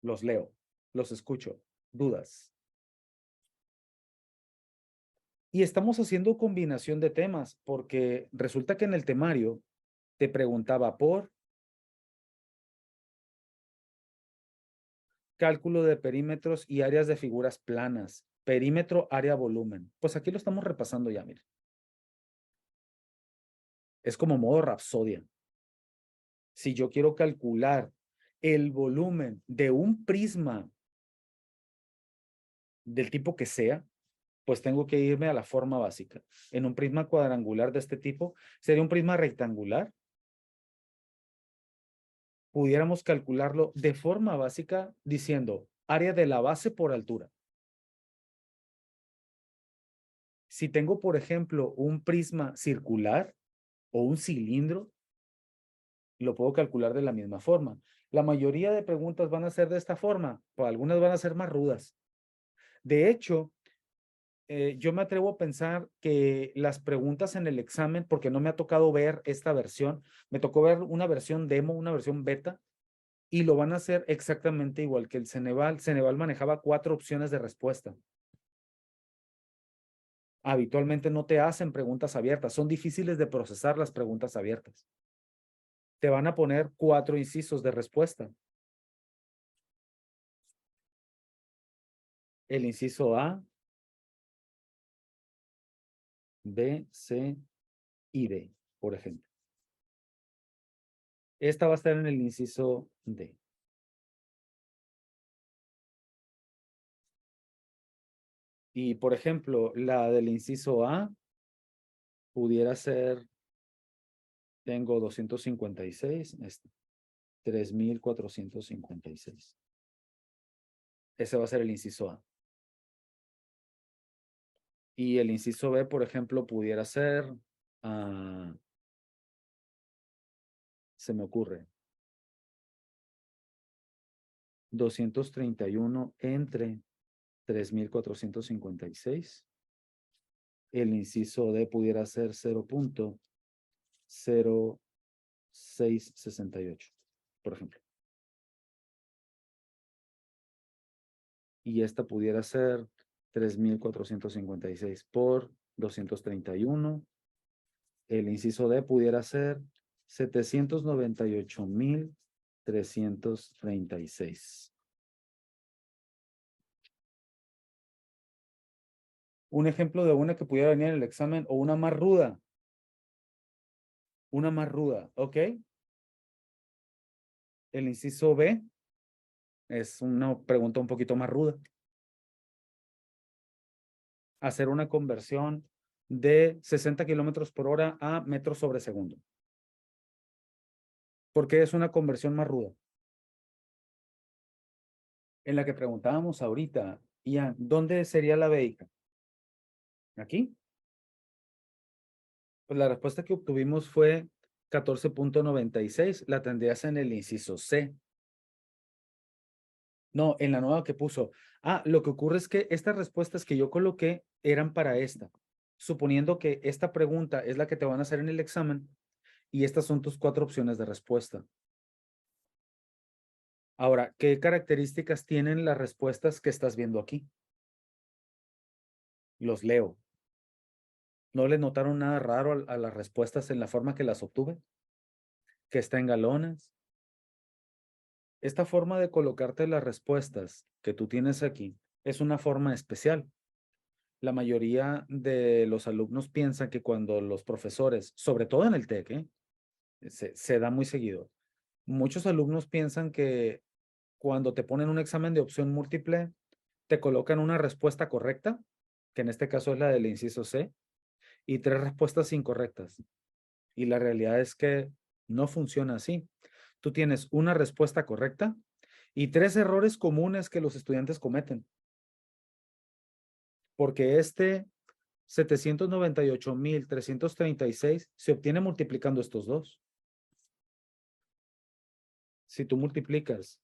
Speaker 1: Los leo, los escucho. ¿Dudas? Y estamos haciendo combinación de temas porque resulta que en el temario te preguntaba por cálculo de perímetros y áreas de figuras planas, perímetro, área, volumen. Pues aquí lo estamos repasando ya, mire. Es como modo Rapsodia. Si yo quiero calcular el volumen de un prisma del tipo que sea, pues tengo que irme a la forma básica. En un prisma cuadrangular de este tipo, sería un prisma rectangular. Pudiéramos calcularlo de forma básica diciendo área de la base por altura. Si tengo, por ejemplo, un prisma circular o un cilindro, lo puedo calcular de la misma forma. La mayoría de preguntas van a ser de esta forma, o algunas van a ser más rudas. De hecho, yo me atrevo a pensar que las preguntas en el examen, porque no me ha tocado ver esta versión, me tocó ver una versión demo, una versión beta, y lo van a hacer exactamente igual que el Ceneval. Ceneval manejaba 4 opciones de respuesta. Habitualmente no te hacen preguntas abiertas, son difíciles de procesar las preguntas abiertas. Te van a poner 4 incisos de respuesta. El inciso A, B, C y D, por ejemplo. Esta va a estar en el inciso D. Y, por ejemplo, la del inciso A pudiera ser, tengo 256, 3,456. Ese va a ser el inciso A. Y el inciso B, por ejemplo, pudiera ser, se me ocurre, 231 entre 3,456. El inciso D pudiera ser 0,0668, por ejemplo. Y esta pudiera ser 3,456 por 231. El inciso D pudiera ser 798,336. Un ejemplo de una que pudiera venir en el examen o una más ruda. Una más ruda, ¿ok? El inciso B es una pregunta un poquito más ruda. Hacer una conversión de 60 kilómetros por hora a metros sobre segundo. Porque es una conversión más ruda. En la que preguntábamos ahorita, Ian, ¿dónde sería la véhica? ¿Aquí? Pues la respuesta que obtuvimos fue 14.96. La tendrías en el inciso C. No, en la nueva que puso. Lo que ocurre es que estas respuestas que yo coloqué eran para esta. Suponiendo que esta pregunta es la que te van a hacer en el examen y estas son tus 4 opciones de respuesta. Ahora, ¿qué características tienen las respuestas que estás viendo aquí? Los leo. ¿No le notaron nada raro a las respuestas en la forma que las obtuve? Que está en galones. Esta forma de colocarte las respuestas que tú tienes aquí es una forma especial. La mayoría de los alumnos piensan que cuando los profesores, sobre todo en el TEC, se da muy seguido. Muchos alumnos piensan que cuando te ponen un examen de opción múltiple, te colocan una respuesta correcta, que en este caso es la del inciso C, y 3 respuestas incorrectas. Y la realidad es que no funciona así. Tú tienes una respuesta correcta y 3 errores comunes que los estudiantes cometen. Porque 798,336 se obtiene multiplicando estos dos. Si tú multiplicas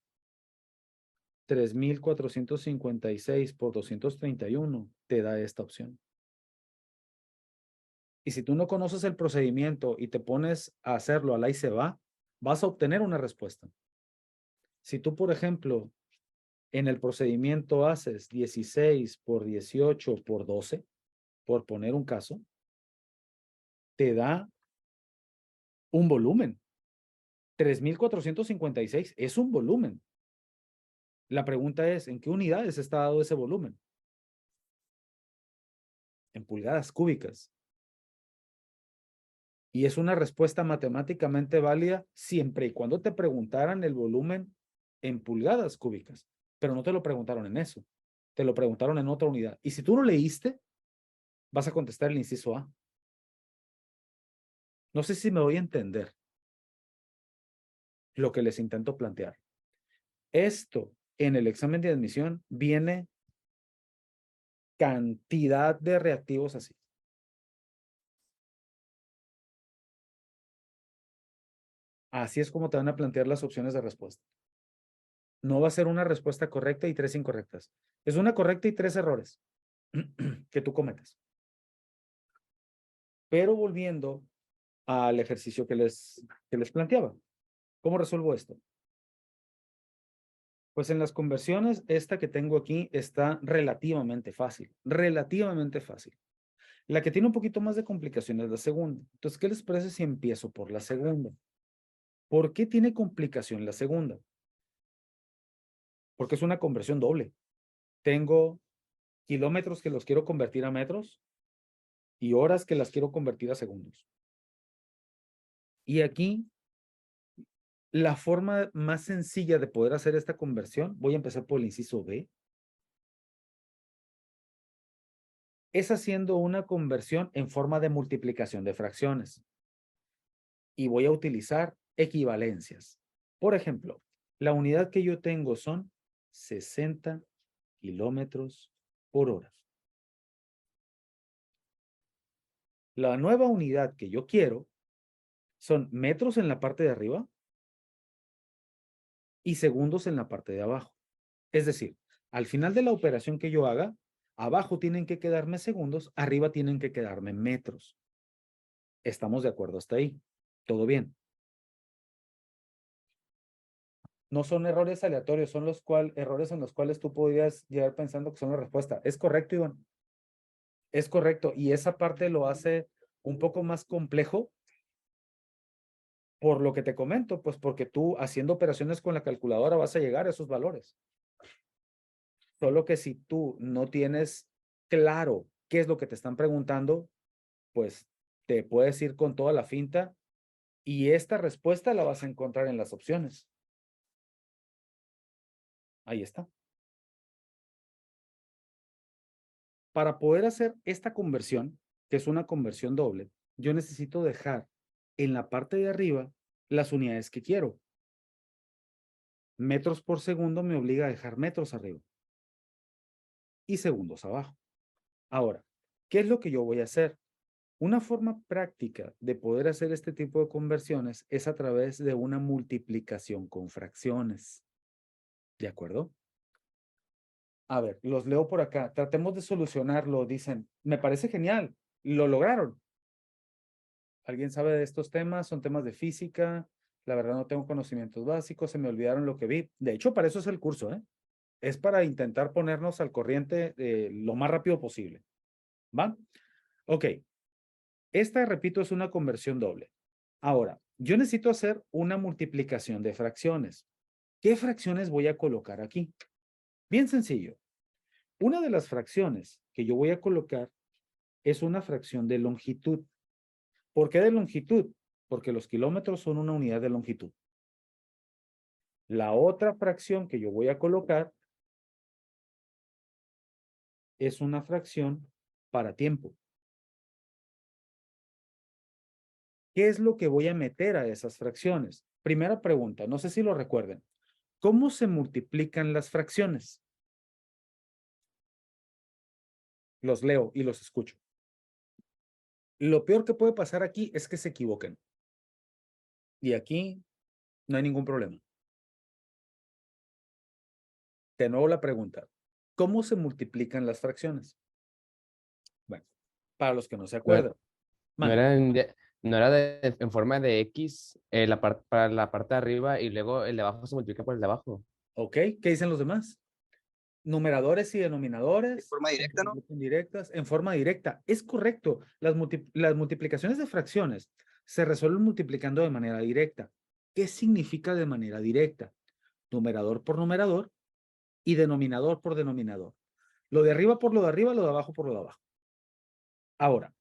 Speaker 1: 3,456 por 231, te da esta opción. Y si tú no conoces el procedimiento y te pones a hacerlo al ahí se va, vas a obtener una respuesta. Si tú, por ejemplo, en el procedimiento haces 16 por 18 por 12, por poner un caso, te da un volumen. 3,456 es un volumen. La pregunta es, ¿en qué unidades está dado ese volumen? En pulgadas cúbicas. Y es una respuesta matemáticamente válida siempre y cuando te preguntaran el volumen en pulgadas cúbicas. Pero no te lo preguntaron en eso. Te lo preguntaron en otra unidad. Y si tú no leíste, vas a contestar el inciso A. No sé si me voy a entender lo que les intento plantear. Esto en el examen de admisión viene cantidad de reactivos así. Así es como te van a plantear las opciones de respuesta. No va a ser una respuesta correcta y 3 incorrectas. Es una correcta y 3 errores que tú cometes. Pero volviendo al ejercicio que les planteaba. ¿Cómo resuelvo esto? Pues en las conversiones, esta que tengo aquí está relativamente fácil. Relativamente fácil. La que tiene un poquito más de complicación es la segunda. Entonces, ¿qué les parece si empiezo por la segunda? ¿Por qué tiene complicación la segunda? Porque es una conversión doble. Tengo kilómetros que los quiero convertir a metros y horas que las quiero convertir a segundos. Y aquí, la forma más sencilla de poder hacer esta conversión, voy a empezar por el inciso B, es haciendo una conversión en forma de multiplicación de fracciones. Y voy a utilizar equivalencias. Por ejemplo, la unidad que yo tengo son 60 kilómetros por hora. La nueva unidad que yo quiero son metros en la parte de arriba y segundos en la parte de abajo. Es decir, al final de la operación que yo haga, abajo tienen que quedarme segundos, arriba tienen que quedarme metros. ¿Estamos de acuerdo hasta ahí? ¿Todo bien? No son errores aleatorios, son errores en los cuales tú podrías llegar pensando que son la respuesta. ¿Es correcto, Iván? Es correcto. Y esa parte lo hace un poco más complejo por lo que te comento, pues porque tú haciendo operaciones con la calculadora vas a llegar a esos valores. Solo que si tú no tienes claro qué es lo que te están preguntando, pues te puedes ir con toda la finta y esta respuesta la vas a encontrar en las opciones. Ahí está. Para poder hacer esta conversión, que es una conversión doble, yo necesito dejar en la parte de arriba las unidades que quiero. Metros por segundo me obliga a dejar metros arriba y segundos abajo. Ahora, ¿qué es lo que yo voy a hacer? Una forma práctica de poder hacer este tipo de conversiones es a través de una multiplicación con fracciones. ¿De acuerdo? A ver, los leo por acá. Tratemos de solucionarlo. Dicen, me parece genial. Lo lograron. ¿Alguien sabe de estos temas? Son temas de física. La verdad no tengo conocimientos básicos. Se me olvidaron lo que vi. De hecho, para eso es el curso, ¿eh? Es para intentar ponernos al corriente lo más rápido posible. ¿Va? Ok. Esta, repito, es una conversión doble. Ahora, yo necesito hacer una multiplicación de fracciones. ¿Qué fracciones voy a colocar aquí? Bien sencillo. Una de las fracciones que yo voy a colocar es una fracción de longitud. ¿Por qué de longitud? Porque los kilómetros son una unidad de longitud. La otra fracción que yo voy a colocar es una fracción para tiempo. ¿Qué es lo que voy a meter a esas fracciones? Primera pregunta, no sé si lo recuerden. ¿Cómo se multiplican las fracciones? Los leo y los escucho. Lo peor que puede pasar aquí es que se equivoquen. Y aquí no hay ningún problema. De nuevo la pregunta. ¿Cómo se multiplican las fracciones? Bueno, para los que no se
Speaker 2: No,
Speaker 1: acuerdan.
Speaker 2: no
Speaker 1: Mande.
Speaker 2: era no era en forma de X para la parte de arriba y luego el de abajo se multiplica por el de abajo.
Speaker 1: ¿Ok? ¿Qué dicen los demás? Numeradores y denominadores.
Speaker 5: De forma directa, ¿no?
Speaker 1: Indirectas, en forma directa. Es correcto. Las multiplicaciones de fracciones se resuelven multiplicando de manera directa. ¿Qué significa de manera directa? Numerador por numerador y denominador por denominador. Lo de arriba por lo de arriba, lo de abajo por lo de abajo. Ahora,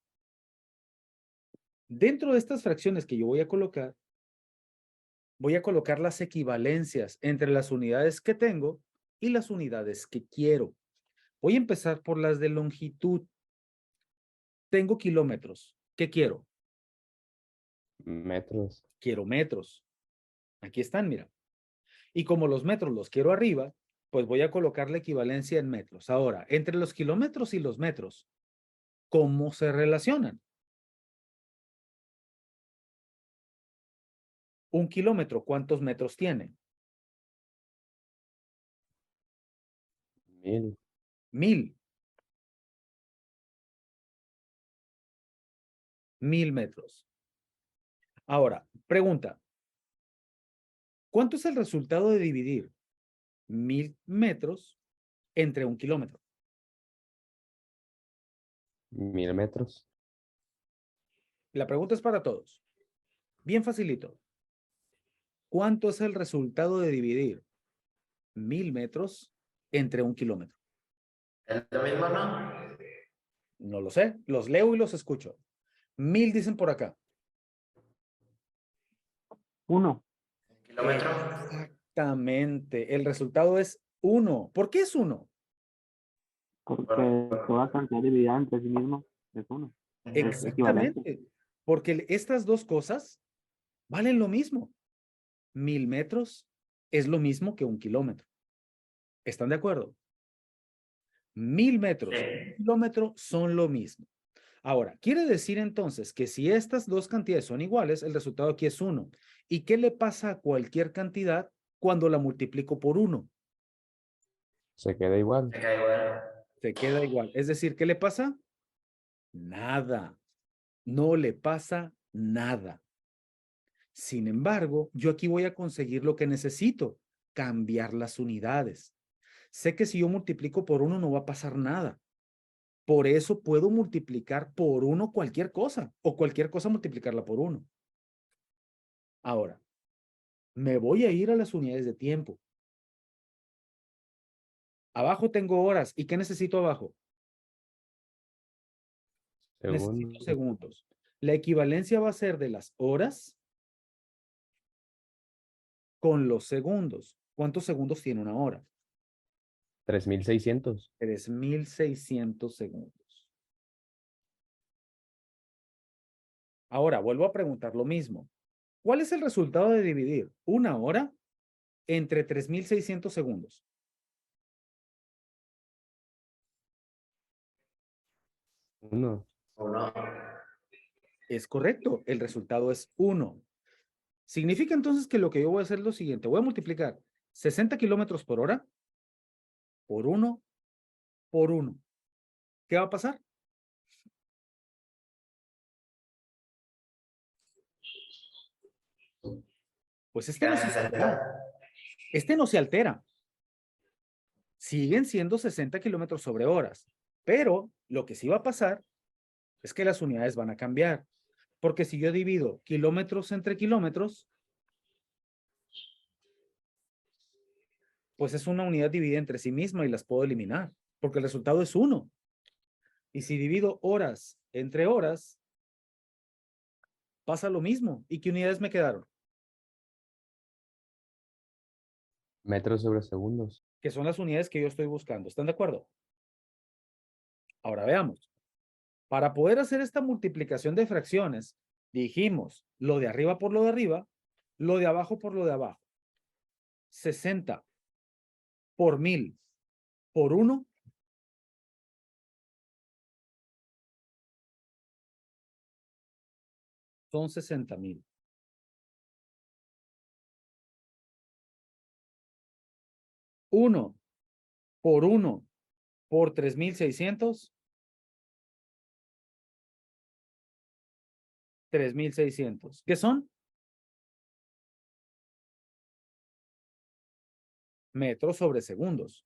Speaker 1: dentro de estas fracciones que yo voy a colocar las equivalencias entre las unidades que tengo y las unidades que quiero. Voy a empezar por las de longitud. Tengo kilómetros. ¿Qué quiero?
Speaker 2: Metros.
Speaker 1: Quiero metros. Aquí están, mira. Y como los metros los quiero arriba, pues voy a colocar la equivalencia en metros. Ahora, entre los kilómetros y los metros, ¿cómo se relacionan? Un kilómetro, ¿cuántos metros tiene?
Speaker 2: 1000.
Speaker 1: 1000. 1000 metros. Ahora, pregunta. ¿Cuánto es el resultado de dividir 1000 metros entre un kilómetro?
Speaker 2: 1000 metros.
Speaker 1: La pregunta es para todos. Bien facilito. ¿Cuánto es el resultado de dividir 1000 metros entre un kilómetro?
Speaker 4: ¿Es lo mismo, no?
Speaker 1: No lo sé. Los leo y los escucho. 1000 dicen por acá.
Speaker 3: 1.
Speaker 4: ¿Kilómetro?
Speaker 1: Exactamente. El resultado es 1. ¿Por qué es 1?
Speaker 3: Porque toda cantidad dividida entre sí mismo es 1. Es equivalente.
Speaker 1: Exactamente. Porque estas dos cosas valen lo mismo. 1000 metros es lo mismo que un kilómetro. ¿Están de acuerdo? 1000 metros y un kilómetro son lo mismo. Ahora, quiere decir entonces que si estas dos cantidades son iguales, el resultado aquí es 1. ¿Y qué le pasa a cualquier cantidad cuando la multiplico por 1?
Speaker 2: Se queda igual.
Speaker 4: Me cae igual.
Speaker 1: Se queda igual. Es decir, ¿qué le pasa? Nada. No le pasa nada. Sin embargo, yo aquí voy a conseguir lo que necesito, cambiar las unidades. Sé que si yo multiplico por 1 no va a pasar nada. Por eso puedo multiplicar por 1 cualquier cosa o cualquier cosa multiplicarla por 1. Ahora, me voy a ir a las unidades de tiempo. Abajo tengo horas. ¿Y qué necesito abajo? Necesito
Speaker 2: Segundo.
Speaker 1: segundos. La equivalencia va a ser de las horas con los segundos. ¿Cuántos segundos tiene una hora?
Speaker 2: 3600.
Speaker 1: 3600 segundos. Ahora, vuelvo a preguntar lo mismo. ¿Cuál es el resultado de dividir 1 hora entre 3.600 segundos?
Speaker 2: Uno.
Speaker 4: Uno.
Speaker 1: Es correcto, el resultado es 1. Significa entonces que lo que yo voy a hacer es lo siguiente. Voy a multiplicar 60 kilómetros por hora por 1 por 1. ¿Qué va a pasar? Pues este no
Speaker 4: Quedan
Speaker 1: se altera.
Speaker 4: 60.
Speaker 1: Este no se altera. Siguen siendo 60 kilómetros sobre horas. Pero lo que sí va a pasar es que las unidades van a cambiar. Porque si yo divido kilómetros entre kilómetros, pues es una unidad dividida entre sí misma y las puedo eliminar. Porque el resultado es 1. Y si divido horas entre horas, pasa lo mismo. ¿Y qué unidades me quedaron?
Speaker 2: Metros sobre segundos.
Speaker 1: Que son las unidades que yo estoy buscando. ¿Están de acuerdo? Ahora veamos. Para poder hacer esta multiplicación de fracciones, dijimos lo de arriba por lo de arriba, lo de abajo por lo de abajo. 60 por 1000 por 1 son 60,000. 1 por 1 por 3.600, 3.600. ¿Qué son? Metros sobre segundos.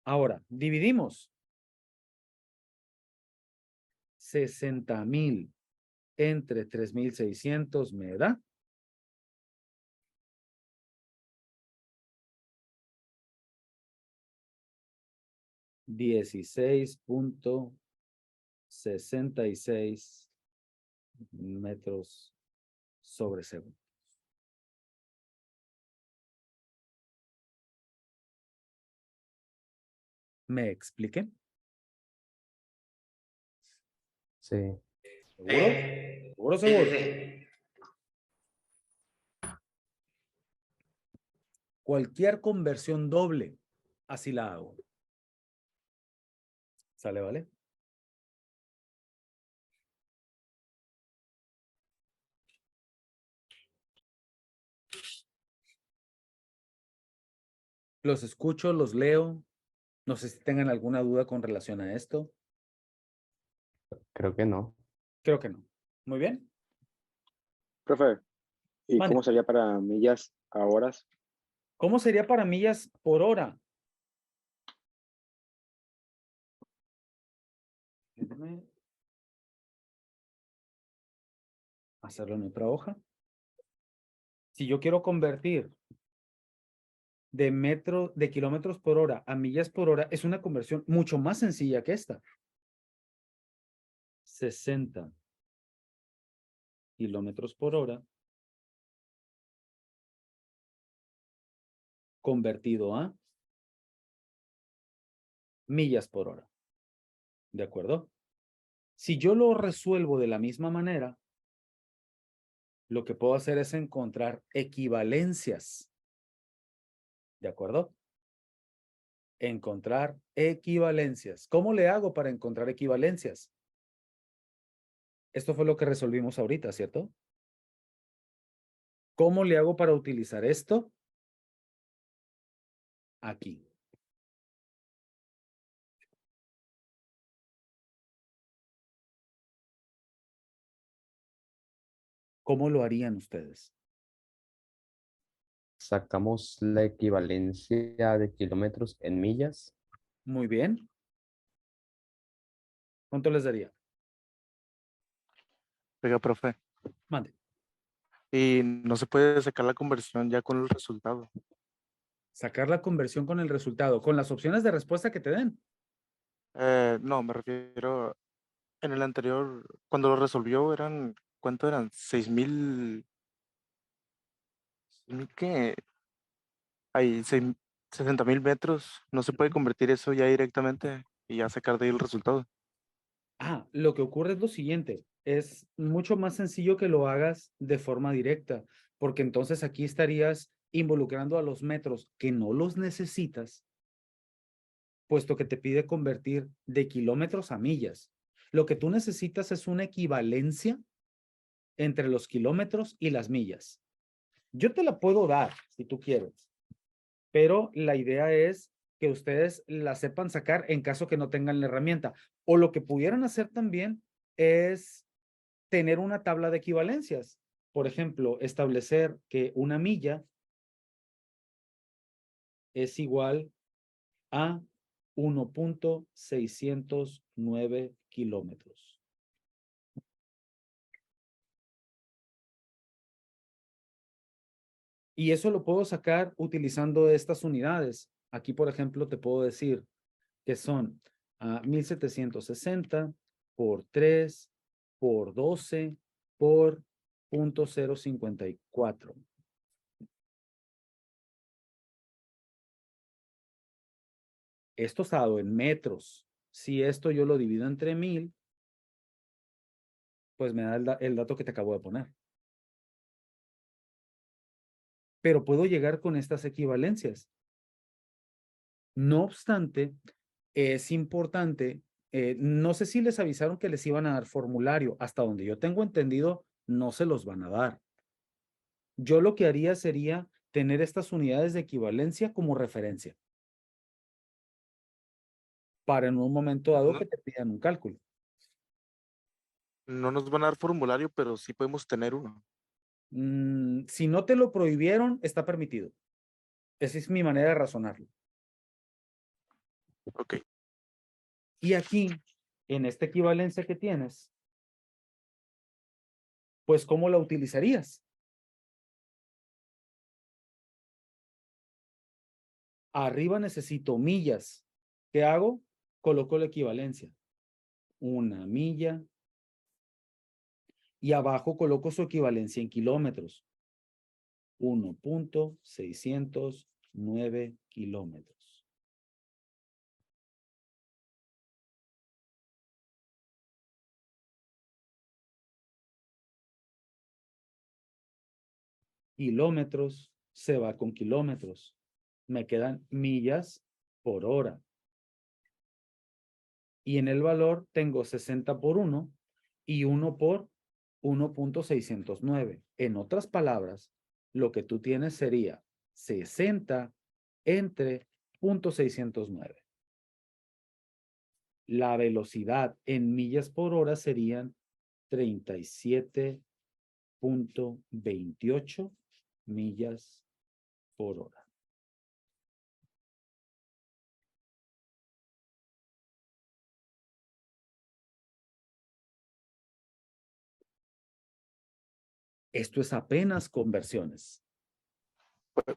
Speaker 1: Ahora, dividimos 60,000 entre 3.600 me da 16.66 metros sobre segundo. ¿Me expliqué?
Speaker 2: Sí.
Speaker 1: ¿Seguro? ¿Seguro,
Speaker 4: Sí, sí,
Speaker 1: seguro?
Speaker 4: sí.
Speaker 1: Cualquier conversión doble, así la hago. ¿Sale, vale? Los escucho, los leo. No sé si tengan alguna duda con relación a esto.
Speaker 2: Creo que no.
Speaker 1: Creo que no. Muy bien.
Speaker 5: Profe, ¿y
Speaker 1: Mande.
Speaker 5: cómo sería para millas a horas?
Speaker 1: ¿Cómo sería para millas por hora? Déjame hacerlo en otra hoja. Si yo quiero convertir de kilómetros por hora a millas por hora, es una conversión mucho más sencilla que esta. 60 kilómetros por hora convertido a millas por hora. ¿De acuerdo? Si yo lo resuelvo de la misma manera, lo que puedo hacer es encontrar equivalencias. ¿De acuerdo? Encontrar equivalencias. ¿Cómo le hago para encontrar equivalencias? Esto fue lo que resolvimos ahorita, ¿cierto? ¿Cómo le hago para utilizar esto? Aquí. ¿Cómo lo harían ustedes?
Speaker 2: Sacamos la equivalencia de kilómetros en millas.
Speaker 1: Muy bien. ¿Cuánto les daría?
Speaker 6: Oiga, profe,
Speaker 1: Mande.
Speaker 6: y no se puede sacar la conversión ya con el resultado.
Speaker 1: Sacar la conversión con el resultado, con las opciones de respuesta que te den.
Speaker 6: No, me refiero en el anterior, cuando lo resolvió eran, ¿cuánto eran? 6,000, ¿qué? Hay 60,000 metros. No se puede convertir eso ya directamente y ya sacar de ahí el resultado.
Speaker 1: Lo que ocurre es lo siguiente. Es mucho más sencillo que lo hagas de forma directa, porque entonces aquí estarías involucrando a los metros que no los necesitas, puesto que te pide convertir de kilómetros a millas. Lo que tú necesitas es una equivalencia entre los kilómetros y las millas. Yo te la puedo dar si tú quieres, pero la idea es que ustedes la sepan sacar en caso que no tengan la herramienta. O lo que pudieran hacer también es tener una tabla de equivalencias. Por ejemplo, establecer que una milla es igual a 1.609 kilómetros. Y eso lo puedo sacar utilizando estas unidades. Aquí, por ejemplo, te puedo decir que son 1760 por 3 por 12 por 0.054. Esto está dado en metros. Si esto yo lo divido entre 1000, pues me da el dato que te acabo de poner. Pero puedo llegar con estas equivalencias. No obstante, es importante, no sé si les avisaron que les iban a dar formulario. Hasta donde yo tengo entendido, no se los van a dar. Yo lo que haría sería tener estas unidades de equivalencia como referencia para en un momento dado
Speaker 6: No,
Speaker 1: que te pidan un cálculo.
Speaker 6: no nos van a dar formulario, pero sí podemos tener uno.
Speaker 1: Si no te lo prohibieron, está permitido. Esa es mi manera de razonarlo.
Speaker 6: Ok.
Speaker 1: Y aquí, en esta equivalencia que tienes, pues, ¿cómo la utilizarías? Arriba necesito millas. ¿Qué hago? Coloco la equivalencia. Una milla. Y abajo coloco su equivalencia en kilómetros. 1.609 kilómetros. Kilómetros se va con kilómetros. Me quedan millas por hora. Y en el valor tengo 60 por 1 y 1 por 1.609. En otras palabras, lo que tú tienes sería 60 entre 0.609. La velocidad en millas por hora serían 37.28 millas por hora. Esto es apenas conversiones.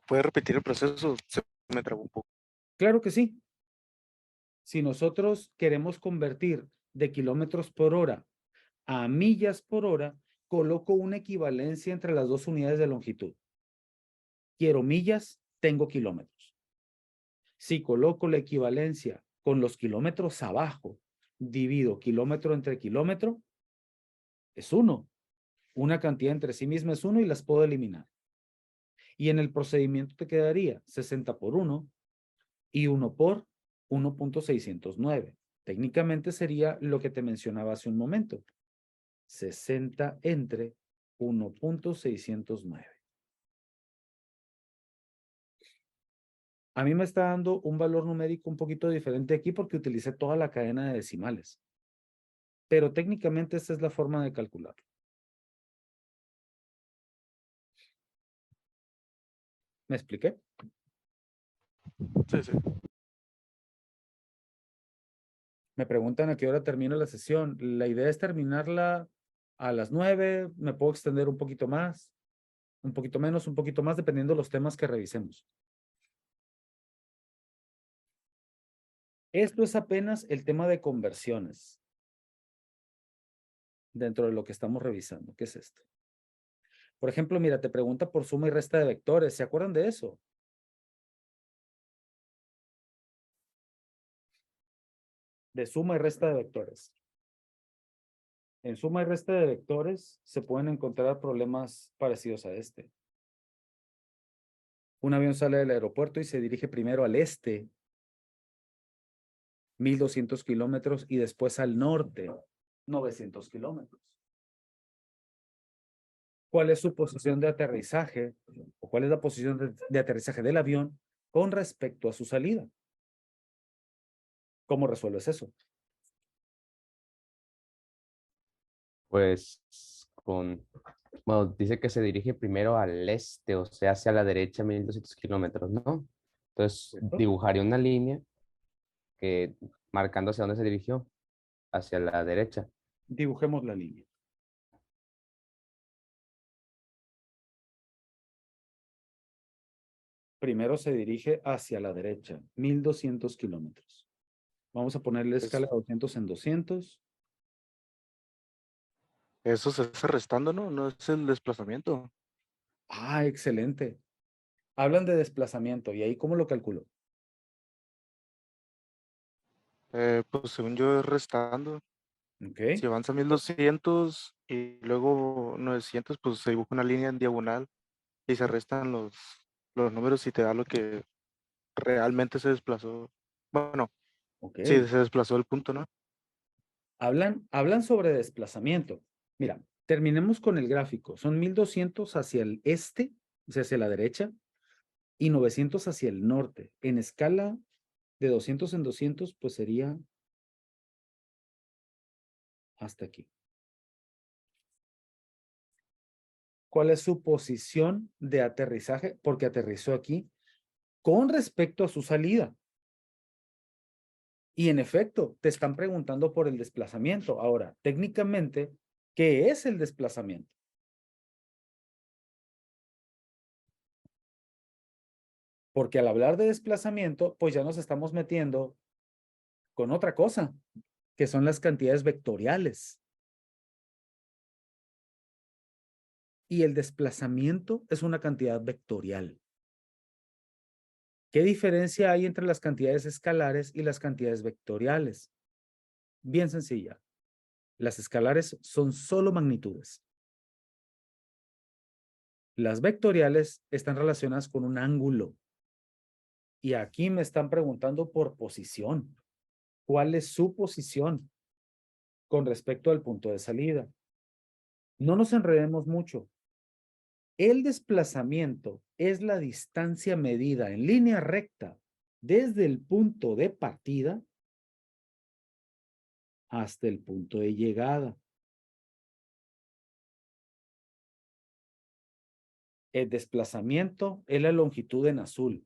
Speaker 6: ¿Puede repetir el proceso? Se me trabó un poco.
Speaker 1: Claro que sí. Si nosotros queremos convertir de kilómetros por hora a millas por hora, coloco una equivalencia entre las dos unidades de longitud. Quiero millas, tengo kilómetros. Si coloco la equivalencia con los kilómetros abajo, divido kilómetro entre kilómetro, es 1. Una cantidad entre sí misma es 1 y las puedo eliminar. Y en el procedimiento te quedaría 60 por 1 y 1 por 1.609. Técnicamente sería lo que te mencionaba hace un momento. 60 entre 1.609. A mí me está dando un valor numérico un poquito diferente aquí porque utilicé toda la cadena de decimales. Pero técnicamente esta es la forma de calcularlo. ¿Me expliqué?
Speaker 6: Sí, sí.
Speaker 1: Me preguntan a qué hora termina la sesión. La idea es terminarla a las 9. Me puedo extender un poquito más, un poquito menos, un poquito más, dependiendo de los temas que revisemos. Esto es apenas el tema de conversiones dentro de lo que estamos revisando. ¿Qué es esto? Por ejemplo, mira, te pregunta por suma y resta de vectores. ¿Se acuerdan de eso? De suma y resta de vectores. En suma y resta de vectores se pueden encontrar problemas parecidos a este. Un avión sale del aeropuerto y se dirige primero al este, 1200 kilómetros, y después al norte, 900 kilómetros. ¿Cuál es su posición de aterrizaje? ¿O cuál es la posición de aterrizaje del avión con respecto a su salida? ¿Cómo resuelves eso?
Speaker 2: Pues bueno, dice que se dirige primero al este, o sea, hacia la derecha 1200 kilómetros, ¿no? Entonces
Speaker 1: ¿Cierto?
Speaker 2: dibujaría una línea que marcando hacia dónde se dirigió, hacia la derecha.
Speaker 1: Dibujemos la línea. Primero se dirige hacia la derecha, 1200 kilómetros. Vamos a ponerle escala de 200 en 200.
Speaker 6: Eso se hace restando, ¿no? No es el desplazamiento.
Speaker 1: Ah, excelente. Hablan de desplazamiento, ¿y ahí cómo lo calculo?
Speaker 6: Pues según yo es restando.
Speaker 1: Ok,
Speaker 6: Si avanza 1200 y luego 900, pues se dibuja una línea en diagonal y se restan los números y te da lo que realmente se desplazó. Bueno,
Speaker 1: ok.
Speaker 6: sí, se desplazó el punto, ¿no?
Speaker 1: Hablan sobre desplazamiento. Mira, terminemos con el gráfico. Son 1200 hacia el este, o sea, hacia la derecha, y 900 hacia el norte. En escala de 200 en 200, pues sería hasta aquí. ¿Cuál es su posición de aterrizaje? Porque aterrizó aquí con respecto a su salida. Y en efecto, te están preguntando por el desplazamiento. Ahora, técnicamente, ¿qué es el desplazamiento? Porque al hablar de desplazamiento, pues ya nos estamos metiendo con otra cosa, que son las cantidades vectoriales. Y el desplazamiento es una cantidad vectorial. ¿Qué diferencia hay entre las cantidades escalares y las cantidades vectoriales? Bien sencilla. Las escalares son solo magnitudes. Las vectoriales están relacionadas con un ángulo. Y aquí me están preguntando por posición. ¿Cuál es su posición con respecto al punto de salida? No nos enredemos mucho. El desplazamiento es la distancia medida en línea recta desde el punto de partida hasta el punto de llegada. El desplazamiento es la longitud en azul.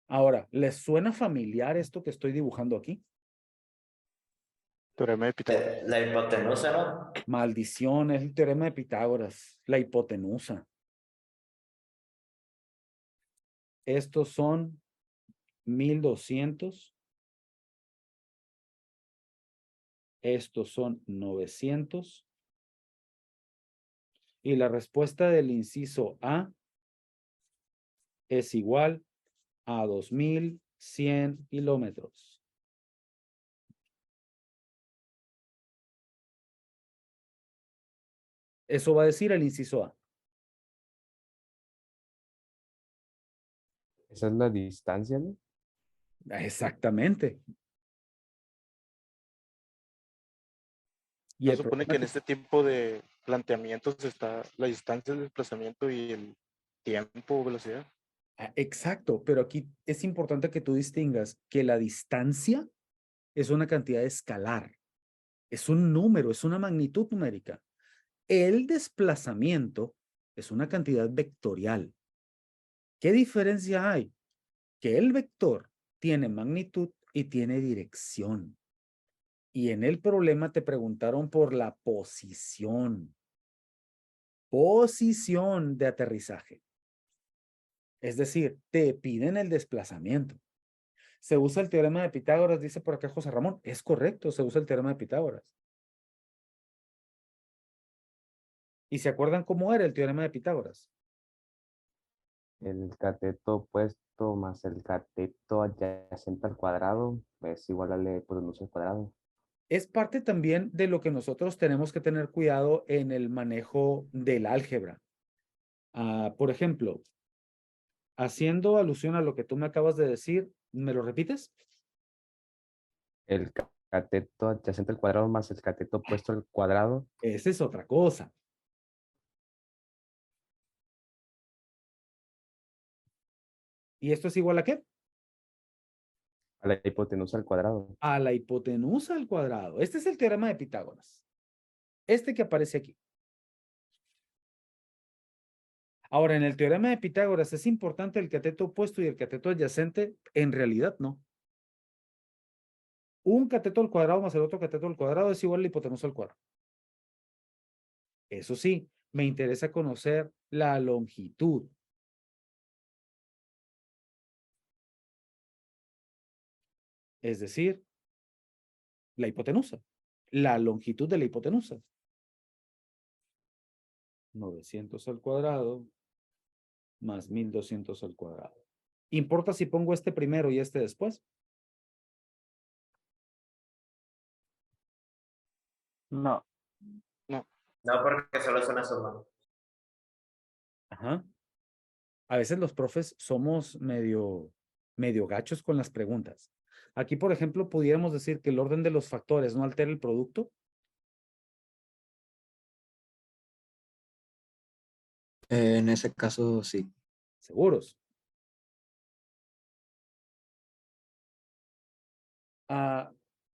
Speaker 1: Ahora, ¿les suena familiar esto que estoy dibujando aquí?
Speaker 6: Teorema de Pitágoras.
Speaker 4: La hipotenusa, ¿no?
Speaker 1: Maldición, es el teorema de Pitágoras, la hipotenusa. Estos son 1200. Estos son 900. Y la respuesta del inciso A es igual a 2100 kilómetros. Eso va a decir el inciso A.
Speaker 2: Esa es la distancia, ¿no?
Speaker 1: Exactamente. Y
Speaker 6: Se
Speaker 1: el
Speaker 6: supone
Speaker 1: problema
Speaker 6: que
Speaker 1: es
Speaker 6: en este tipo de planteamientos está la distancia, el desplazamiento y el tiempo o velocidad.
Speaker 1: exacto, pero aquí es importante que tú distingas que la distancia es una cantidad escalar, es un número, es una magnitud numérica. El desplazamiento es una cantidad vectorial. ¿Qué diferencia hay? Que el vector tiene magnitud y tiene dirección. Y en el problema te preguntaron por la posición. Posición de aterrizaje. Es decir, te piden el desplazamiento. Se usa el teorema de Pitágoras, dice por acá José Ramón. Es correcto, se usa el teorema de Pitágoras. ¿Y se acuerdan cómo era el teorema de Pitágoras?
Speaker 2: El cateto opuesto más el cateto adyacente al cuadrado es igual a la hipotenusa al cuadrado.
Speaker 1: Es parte también de lo que nosotros tenemos que tener cuidado en el manejo del álgebra. Por ejemplo, haciendo alusión a lo que tú me acabas de decir, ¿me lo repites?
Speaker 2: El cateto adyacente al cuadrado más el cateto opuesto al cuadrado.
Speaker 1: Esa es otra cosa. ¿Y esto es igual a qué?
Speaker 2: A la hipotenusa al cuadrado.
Speaker 1: A la hipotenusa al cuadrado. Este es el teorema de Pitágoras. Este que aparece aquí. Ahora, en el teorema de Pitágoras, ¿es importante el cateto opuesto y el cateto adyacente? En realidad, no. Un cateto al cuadrado más el otro cateto al cuadrado es igual a la hipotenusa al cuadrado. Eso sí, me interesa conocer la longitud. Es decir, la hipotenusa. La longitud de la hipotenusa. 900 al cuadrado más 1200 al cuadrado. ¿Importa si pongo este primero y este después?
Speaker 3: No.
Speaker 4: No, porque solo es una suma.
Speaker 1: Ajá. A veces los profes somos medio gachos con las preguntas. Aquí, por ejemplo, pudiéramos decir que el orden de los factores no altera el producto.
Speaker 7: En ese caso, sí.
Speaker 1: Seguros.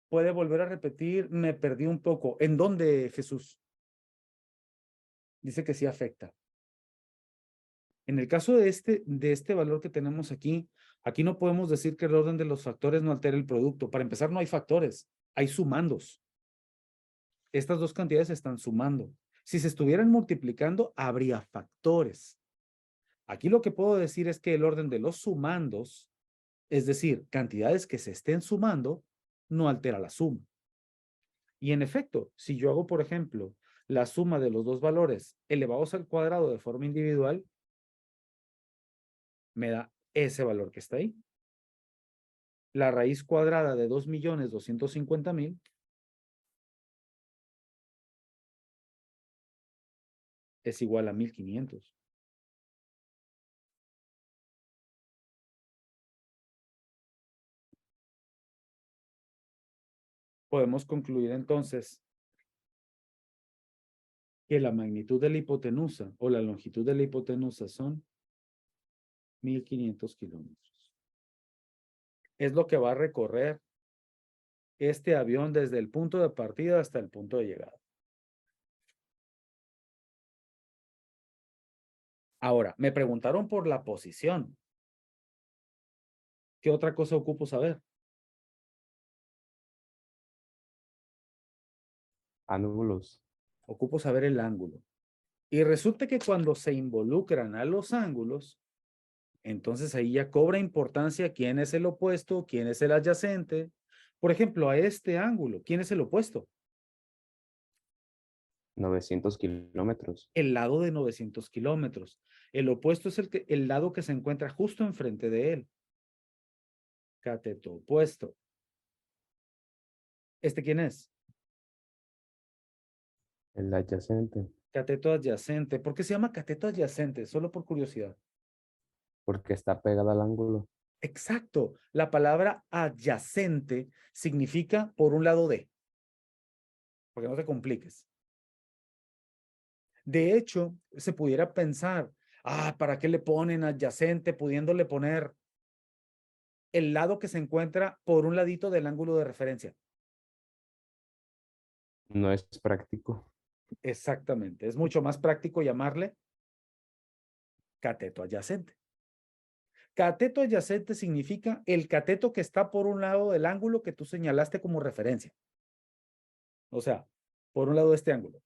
Speaker 1: Puede volver a repetir, me perdí un poco. ¿En dónde, Jesús? Dice que sí afecta. En el caso de este valor que tenemos aquí, aquí no podemos decir que el orden de los factores no altera el producto. Para empezar, no hay factores, hay sumandos. Estas dos cantidades se están sumando. Si se estuvieran multiplicando, habría factores. Aquí lo que puedo decir es que el orden de los sumandos, es decir, cantidades que se estén sumando, no altera la suma. Y en efecto, si yo hago, por ejemplo, la suma de los dos valores elevados al cuadrado de forma individual, me da ese valor que está ahí. La raíz cuadrada de 2.250.000 es igual a 1.500. Podemos concluir entonces que la magnitud de la hipotenusa o la longitud de la hipotenusa son 1.500 kilómetros. Es lo que va a recorrer este avión desde el punto de partida hasta el punto de llegada. Ahora, me preguntaron por la posición. ¿Qué otra cosa ocupo saber?
Speaker 2: Ángulos.
Speaker 1: Ocupo saber el ángulo. Y resulta que cuando se involucran a los ángulos, entonces ahí ya cobra importancia quién es el opuesto, quién es el adyacente. Por ejemplo, a este ángulo, ¿quién es el opuesto?
Speaker 2: 900 kilómetros.
Speaker 1: El lado de 900 kilómetros. El opuesto es el lado que se encuentra justo enfrente de él. Cateto opuesto. ¿Este quién es?
Speaker 2: El adyacente.
Speaker 1: Cateto adyacente. ¿Por qué se llama cateto adyacente? Solo por curiosidad.
Speaker 2: Porque está pegado al ángulo.
Speaker 1: Exacto. La palabra adyacente significa por un lado de. Porque no te compliques. De hecho, se pudiera pensar, ¿para qué le ponen adyacente pudiéndole poner el lado que se encuentra por un ladito del ángulo de referencia?
Speaker 2: No es práctico.
Speaker 1: Exactamente. Es mucho más práctico llamarle cateto adyacente. Cateto adyacente significa el cateto que está por un lado del ángulo que tú señalaste como referencia. O sea, por un lado de este ángulo.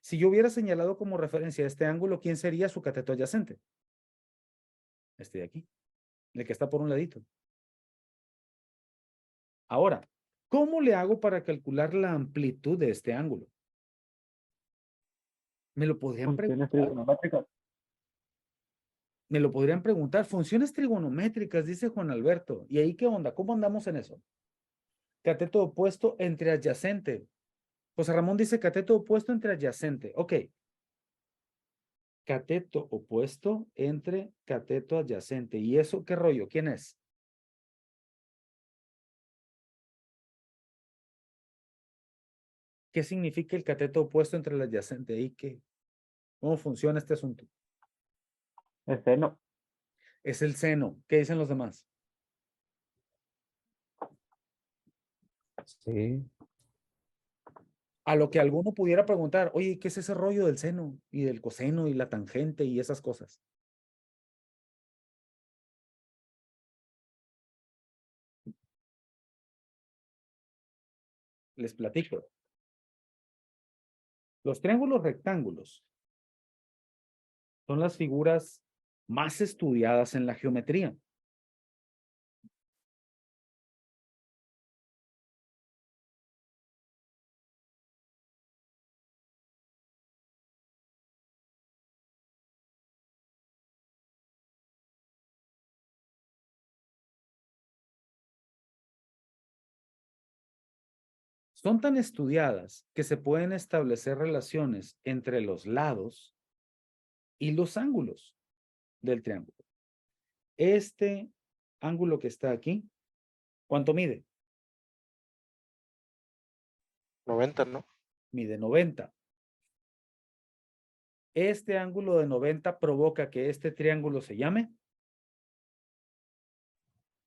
Speaker 1: Si yo hubiera señalado como referencia este ángulo, ¿quién sería su cateto adyacente? Este de aquí, el que está por un ladito. Ahora, ¿cómo le hago para calcular la amplitud de este ángulo? Me lo podrían
Speaker 3: Funciones
Speaker 1: preguntar.
Speaker 3: trigonométricas.
Speaker 1: Me lo podrían preguntar. Funciones trigonométricas, dice Juan Alberto. ¿Y ahí qué onda? ¿Cómo andamos en eso? Cateto opuesto entre adyacente. José Ramón dice cateto opuesto entre adyacente. Ok. Cateto opuesto entre cateto adyacente. ¿Y eso qué rollo? ¿Quién es? ¿Qué significa el cateto opuesto entre el adyacente? ¿Y qué? ¿Cómo funciona este asunto?
Speaker 3: El seno.
Speaker 1: Es el seno. ¿Qué dicen los demás?
Speaker 2: Sí.
Speaker 1: A lo que alguno pudiera preguntar, oye, ¿qué es ese rollo del seno y del coseno y la tangente y esas cosas? Les platico. Los triángulos rectángulos son las figuras más estudiadas en la geometría. Son tan estudiadas que se pueden establecer relaciones entre los lados y los ángulos del triángulo. Este ángulo que está aquí, ¿cuánto mide?
Speaker 6: 90, ¿no?
Speaker 1: Mide 90. Este ángulo de 90 provoca que este triángulo se llame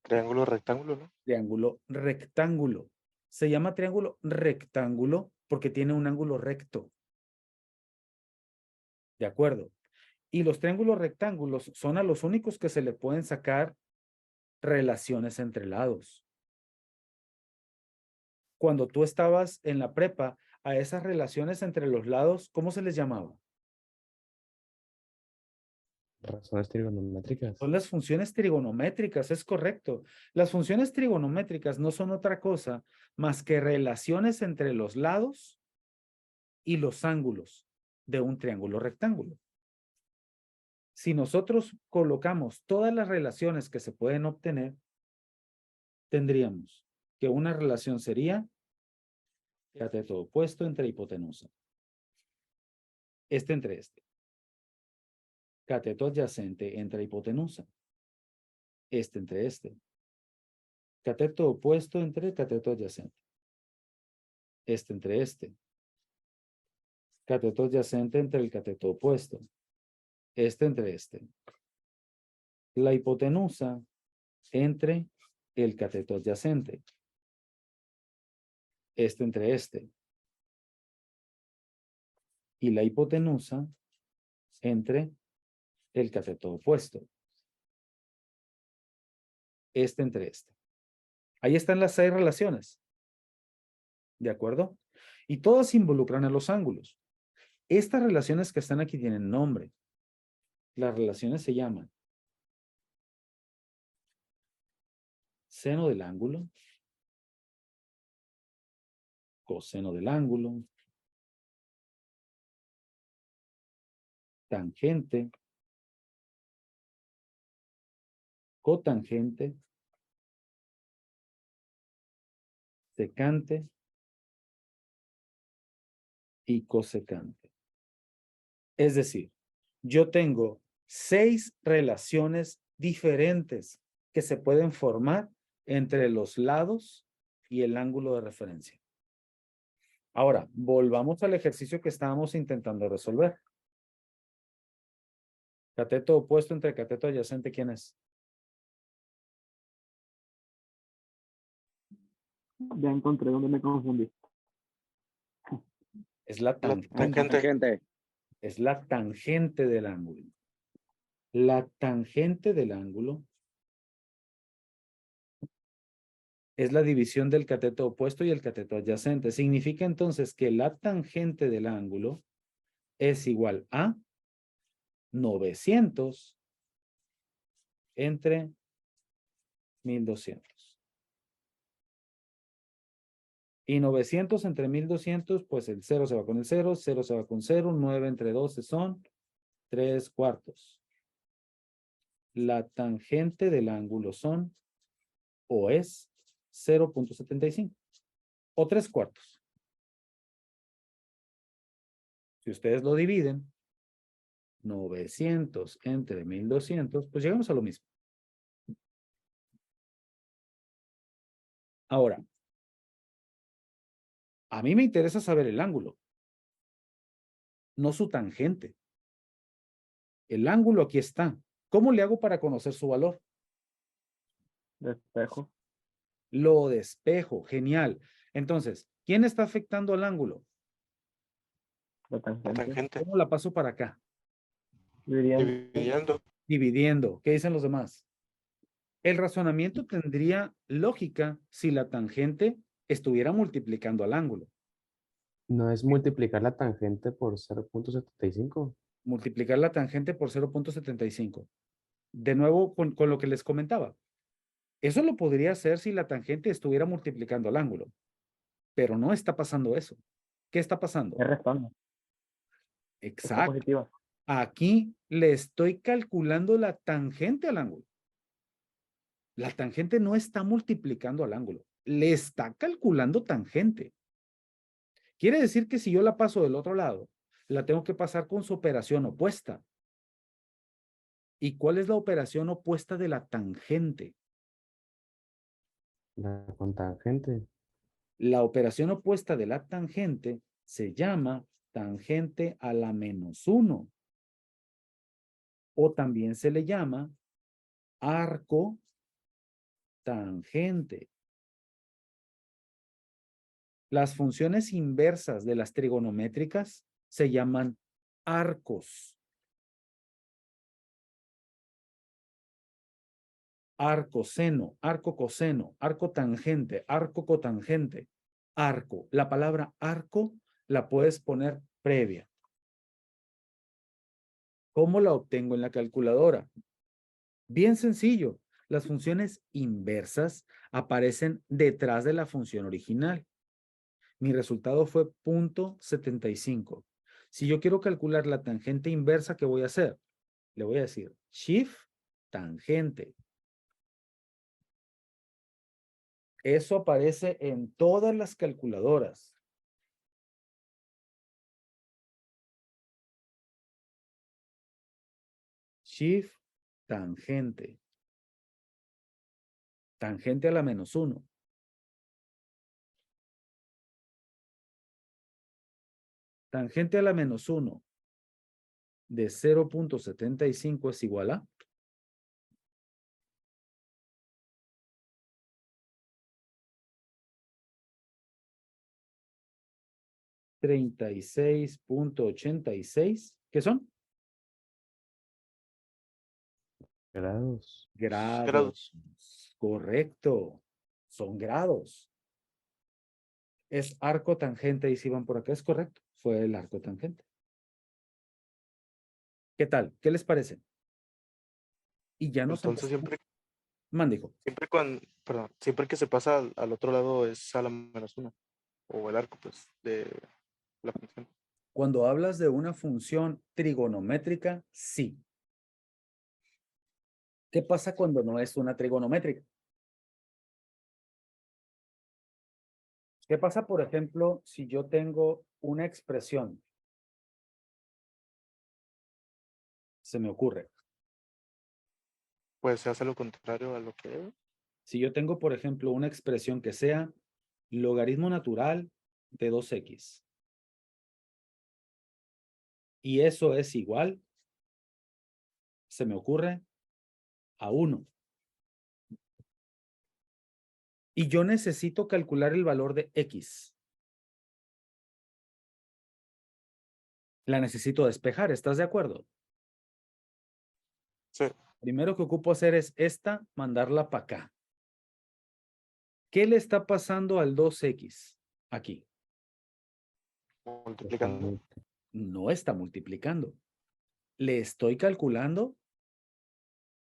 Speaker 6: Triángulo rectángulo, ¿no?
Speaker 1: triángulo rectángulo. Se llama triángulo rectángulo porque tiene un ángulo recto. ¿De acuerdo? Y los triángulos rectángulos son a los únicos que se le pueden sacar relaciones entre lados. Cuando tú estabas en la prepa, a esas relaciones entre los lados, ¿cómo se les llamaba?
Speaker 2: Razones trigonométricas.
Speaker 1: Son las funciones trigonométricas, es correcto. Las funciones trigonométricas no son otra cosa más que relaciones entre los lados y los ángulos de un triángulo rectángulo. Si nosotros colocamos todas las relaciones que se pueden obtener, tendríamos que una relación sería cateto opuesto entre hipotenusa. Este entre este. Cateto adyacente entre hipotenusa. Este entre este. Cateto opuesto entre cateto adyacente. Este entre este. Cateto adyacente entre el cateto opuesto. Este entre este. La hipotenusa entre el cateto adyacente. Este entre este. Y la hipotenusa entre el cateto opuesto. Este entre este. Ahí están las 6 relaciones. ¿De acuerdo? Y todas involucran a los ángulos. Estas relaciones que están aquí tienen nombre. Las relaciones se llaman seno del ángulo, coseno del ángulo, tangente, cotangente, secante y cosecante. Es decir, yo tengo 6 relaciones diferentes que se pueden formar entre los lados y el ángulo de referencia. Ahora, volvamos al ejercicio que estábamos intentando resolver. Cateto opuesto entre cateto adyacente, ¿quién es?
Speaker 3: Ya encontré donde me confundí.
Speaker 1: Es la
Speaker 6: La
Speaker 1: tangente.
Speaker 5: Tangente.
Speaker 1: Es la tangente del ángulo. La tangente del ángulo es la división del cateto opuesto y el cateto adyacente. Significa entonces que la tangente del ángulo es igual a 900 entre 1200. Y 900 entre 1200, pues el 0 se va con el 0, 0 se va con 0, 9 entre 12 son 3/4. La tangente del ángulo son o es 0.75. o 3/4. Si ustedes lo dividen, 900 entre 1200, pues llegamos a lo mismo. Ahora, a mí me interesa saber el ángulo, no su tangente. El ángulo aquí está. ¿Cómo le hago para conocer su valor?
Speaker 3: Despejo.
Speaker 1: Lo despejo, genial. Entonces, ¿quién está afectando al ángulo?
Speaker 3: La
Speaker 6: La
Speaker 3: tangente.
Speaker 6: tangente.
Speaker 1: ¿Cómo la paso para acá?
Speaker 6: Dividiendo.
Speaker 1: Dividiendo. ¿Qué dicen los demás? El razonamiento tendría lógica si la tangente estuviera multiplicando al ángulo.
Speaker 2: No es multiplicar la tangente por 0.75.
Speaker 1: Multiplicar la tangente por 0.75. De nuevo, con lo que les comentaba. Eso lo podría hacer si la tangente estuviera multiplicando al ángulo. Pero no está pasando eso. ¿Qué está pasando?
Speaker 3: Es restando. Está
Speaker 1: Exacto.
Speaker 3: positiva.
Speaker 1: Aquí le estoy calculando la tangente al ángulo. La tangente no está multiplicando al ángulo. Le está calculando tangente. Quiere decir que si yo la paso del otro lado, la tengo que pasar con su operación opuesta. ¿Y cuál es la operación opuesta de la tangente?
Speaker 2: La cotangente.
Speaker 1: La operación opuesta de la tangente se llama tangente a la -1. O también se le llama arco tangente. Las funciones inversas de las trigonométricas se llaman arcos. Arco seno, arco coseno, arco tangente, arco cotangente, arco. La palabra arco la puedes poner previa. ¿Cómo la obtengo en la calculadora? Bien sencillo. Las funciones inversas aparecen detrás de la función original. Mi resultado fue 0.75. Si yo quiero calcular la tangente inversa, ¿qué voy a hacer? Le voy a decir shift tangente. Eso aparece en todas las calculadoras. Shift tangente. Tangente a la -1. Tangente a la -1 de 0.75 es igual a 36.86. ¿Qué son?
Speaker 2: Grados.
Speaker 1: Grados. Correcto. Son grados. Es arco tangente y si van por acá es correcto. Fue el arco tangente. ¿Qué tal? ¿Qué les parece? Y ya nos
Speaker 6: Entonces siempre,
Speaker 1: Mándico.
Speaker 6: siempre que se pasa al otro lado es a la -1. O el arco, pues, de la función.
Speaker 1: Cuando hablas de una función trigonométrica, sí. ¿Qué pasa cuando no es una trigonométrica? ¿Qué pasa, por ejemplo, si yo tengo una expresión? Se me ocurre.
Speaker 6: Pues se hace lo contrario a lo que es.
Speaker 1: Si yo tengo, por ejemplo, una expresión que sea logaritmo natural de 2x. Y eso es igual, se me ocurre, a 1. Y yo necesito calcular el valor de x. La necesito despejar, ¿estás de acuerdo?
Speaker 6: Sí.
Speaker 1: Primero que ocupo hacer es esta, mandarla para acá. ¿Qué le está pasando al 2x aquí?
Speaker 6: Multiplicando.
Speaker 1: No está multiplicando. Le estoy calculando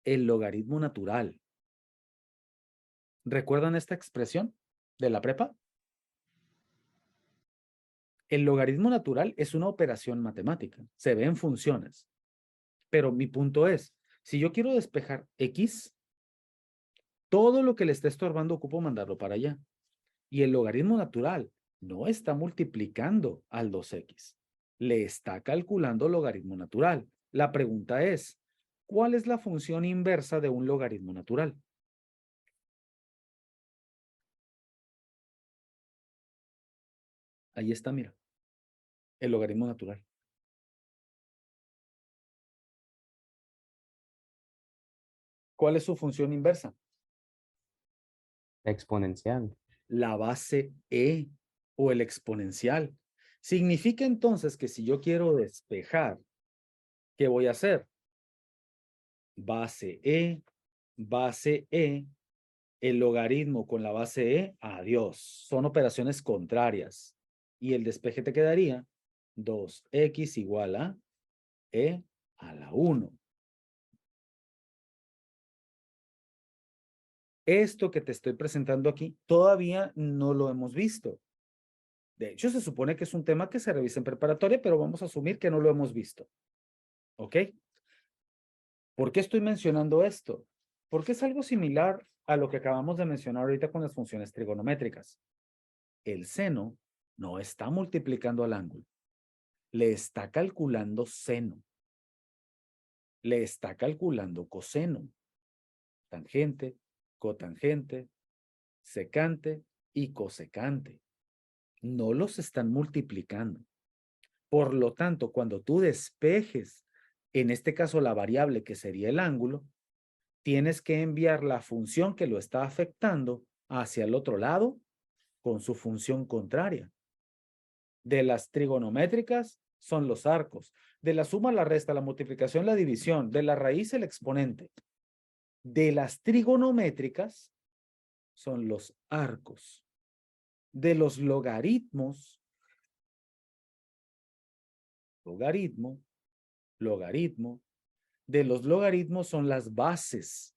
Speaker 1: el logaritmo natural. ¿Recuerdan esta expresión de la prepa? El logaritmo natural es una operación matemática. Se ve en funciones. Pero mi punto es, si yo quiero despejar x, todo lo que le esté estorbando ocupo mandarlo para allá. Y el logaritmo natural no está multiplicando al 2x. Le está calculando logaritmo natural. La pregunta es, ¿cuál es la función inversa de un logaritmo natural? Ahí está, mira. El logaritmo natural. ¿Cuál es su función inversa?
Speaker 2: Exponencial.
Speaker 1: La base e o el exponencial. Significa entonces que si yo quiero despejar, ¿qué voy a hacer? Base e, el logaritmo con la base e, adiós. Son operaciones contrarias. Y el despeje te quedaría 2x igual a e a la 1. Esto que te estoy presentando aquí todavía no lo hemos visto. De hecho, se supone que es un tema que se revisa en preparatoria, pero vamos a asumir que no lo hemos visto. ¿Ok? ¿Por qué estoy mencionando esto? Porque es algo similar a lo que acabamos de mencionar ahorita con las funciones trigonométricas. El seno no está multiplicando al ángulo. Le está calculando seno. Le está calculando coseno. Tangente, cotangente, secante y cosecante. No los están multiplicando. Por lo tanto, cuando tú despejes, en este caso la variable que sería el ángulo, tienes que enviar la función que lo está afectando hacia el otro lado con su función contraria. De las trigonométricas son los arcos. De la suma, la resta, la multiplicación, la división. De la raíz, el exponente. De las trigonométricas son los arcos. De los logaritmos, logaritmo. De los logaritmos son las bases.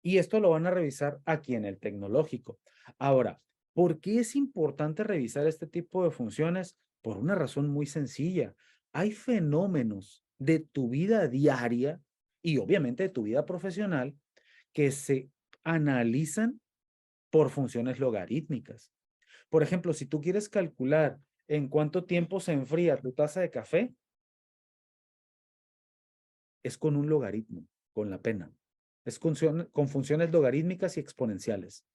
Speaker 1: Y esto lo van a revisar aquí en el tecnológico. Ahora, ¿por qué es importante revisar este tipo de funciones? Por una razón muy sencilla. Hay fenómenos de tu vida diaria y obviamente de tu vida profesional que se analizan por funciones logarítmicas. Por ejemplo, si tú quieres calcular en cuánto tiempo se enfría tu taza de café, es con un logaritmo, con la pena. Es con funciones logarítmicas y exponenciales.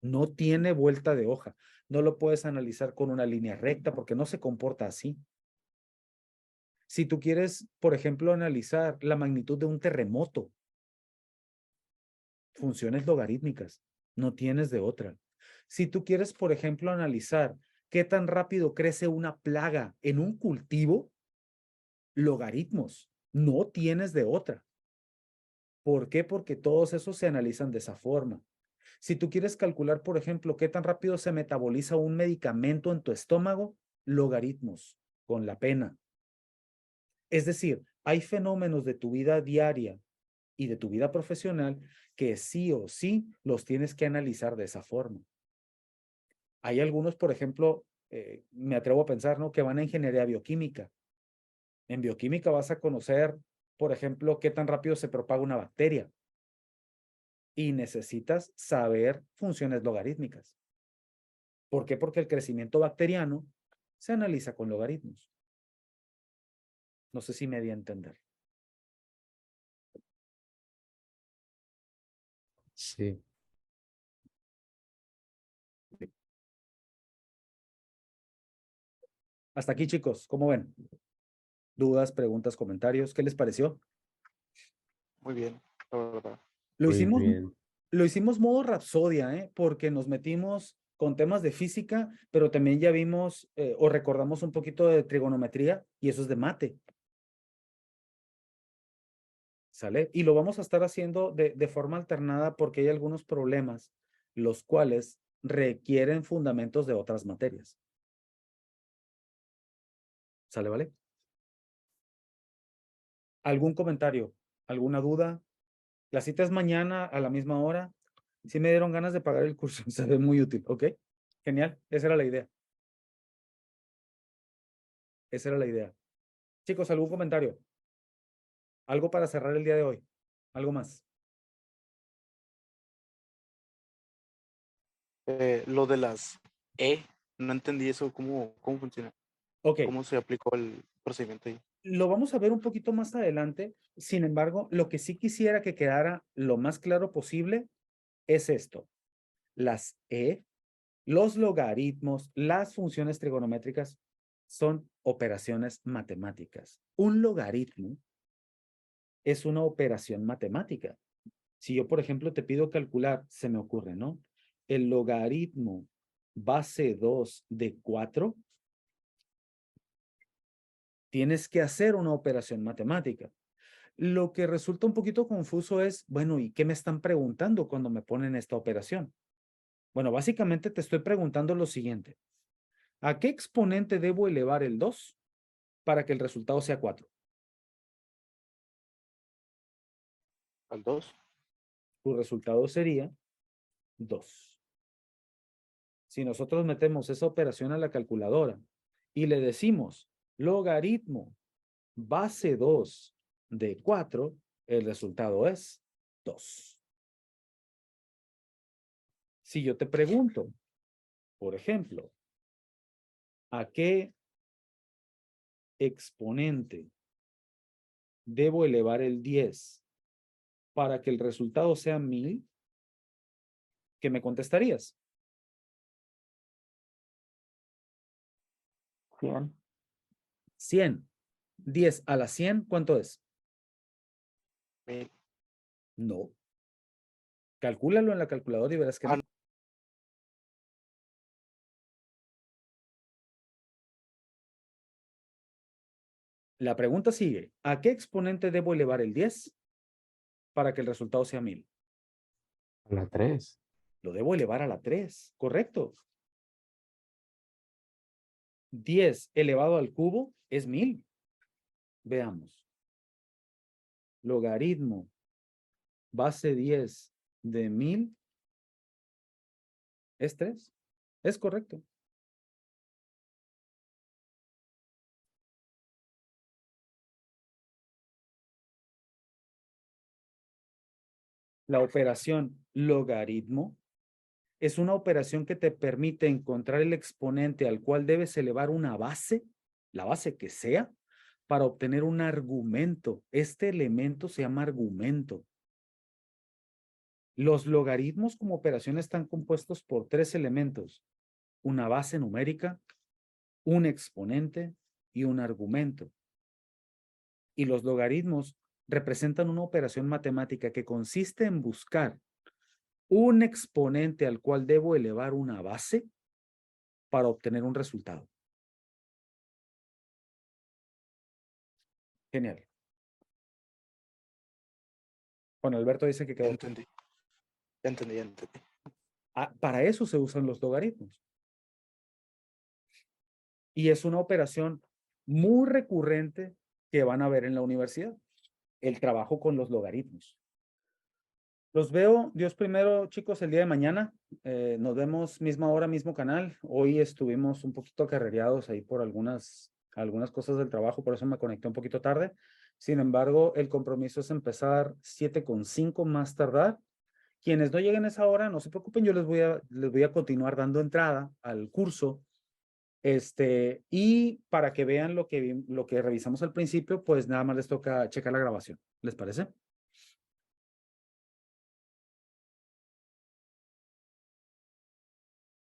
Speaker 1: No tiene vuelta de hoja. No lo puedes analizar con una línea recta porque no se comporta así. Si tú quieres, por ejemplo, analizar la magnitud de un terremoto, funciones logarítmicas, no tienes de otra. Si tú quieres, por ejemplo, analizar qué tan rápido crece una plaga en un cultivo, logaritmos, no tienes de otra. ¿Por qué? Porque todos esos se analizan de esa forma. Si tú quieres calcular, por ejemplo, qué tan rápido se metaboliza un medicamento en tu estómago, logaritmos con la pena. Es decir, hay fenómenos de tu vida diaria y de tu vida profesional que sí o sí los tienes que analizar de esa forma. Hay algunos, por ejemplo, me atrevo a pensar, ¿no?, que van a ingeniería bioquímica. En bioquímica vas a conocer, por ejemplo, qué tan rápido se propaga una bacteria. Y necesitas saber funciones logarítmicas. ¿Por qué? Porque el crecimiento bacteriano se analiza con logaritmos. No sé si me di a entender.
Speaker 2: Sí.
Speaker 1: Hasta aquí, chicos, ¿cómo ven? ¿Dudas, preguntas, comentarios? ¿Qué les pareció?
Speaker 6: Muy bien, la verdad.
Speaker 1: Lo
Speaker 2: Muy
Speaker 1: hicimos,
Speaker 2: bien.
Speaker 1: lo hicimos modo rapsodia, porque nos metimos con temas de física, pero también ya vimos o recordamos un poquito de trigonometría y eso es de mate. ¿Sale? Y lo vamos a estar haciendo de forma alternada porque hay algunos problemas los cuales requieren fundamentos de otras materias. ¿Sale, vale? ¿Algún comentario? ¿Alguna duda? La cita es mañana a la misma hora. Sí me dieron ganas de pagar el curso. Se ve muy útil. ¿Ok? Genial. Esa era la idea. Esa era la idea. Chicos, ¿algún comentario? ¿Algo para cerrar el día de hoy? ¿Algo más?
Speaker 6: Lo de las no entendí eso, cómo funciona,
Speaker 1: Ok,
Speaker 6: cómo se aplicó el procedimiento ahí.
Speaker 1: lo vamos a ver un poquito más adelante. Sin embargo, lo que sí quisiera que quedara lo más claro posible es esto. Las los logaritmos, las funciones trigonométricas son operaciones matemáticas. Un logaritmo es una operación matemática. Si yo, por ejemplo, te pido calcular, se me ocurre, ¿no? El logaritmo base 2 de 4, tienes que hacer una operación matemática. Lo que resulta un poquito confuso es, bueno, ¿y qué me están preguntando cuando me ponen esta operación? Bueno, básicamente te estoy preguntando lo siguiente. ¿A qué exponente debo elevar el 2 para que el resultado sea 4?
Speaker 6: Al 2.
Speaker 1: Tu resultado sería 2. Si nosotros metemos esa operación a la calculadora y le decimos logaritmo base 2 de 4, el resultado es 2. Si yo te pregunto, por ejemplo, ¿a qué exponente debo elevar el 10 para que el resultado sea 1000? ¿Qué me contestarías?
Speaker 3: 100.
Speaker 1: 100. 10 a la 100, ¿cuánto es?
Speaker 6: 1000.
Speaker 1: No. Calcúlalo en la calculadora y verás que no. La pregunta sigue. ¿A qué exponente debo elevar el 10 para que el resultado sea 1000?
Speaker 2: A la 3.
Speaker 1: Lo debo elevar a la 3, correcto. 10 elevado al cubo es 1000. Veamos. Logaritmo base 10 de 1000 es 3. Es correcto. La operación logaritmo es una operación que te permite encontrar el exponente al cual debes elevar una base, la base que sea, para obtener un argumento. Este elemento se llama argumento. Los logaritmos como operación están compuestos por 3 elementos: una base numérica, un exponente y un argumento. Y los logaritmos representan una operación matemática que consiste en buscar un exponente al cual debo elevar una base para obtener un resultado. Genial. Juan Alberto dice que
Speaker 6: Ya
Speaker 1: quedó.
Speaker 6: entendí. Ya entendí.
Speaker 1: Para eso se usan los logaritmos. Y es una operación muy recurrente que van a ver en la universidad, el trabajo con los logaritmos. Los veo, Dios primero, chicos, el día de mañana. Nos vemos misma hora, mismo canal. Hoy estuvimos un poquito acarreados ahí por algunas cosas del trabajo, por eso me conecté un poquito tarde. Sin embargo, el compromiso es empezar 7:05 más tardar. Quienes no lleguen a esa hora, no se preocupen, yo les voy a continuar dando entrada al curso. Y para que vean lo que revisamos al principio, pues nada más les toca checar la grabación. ¿Les parece?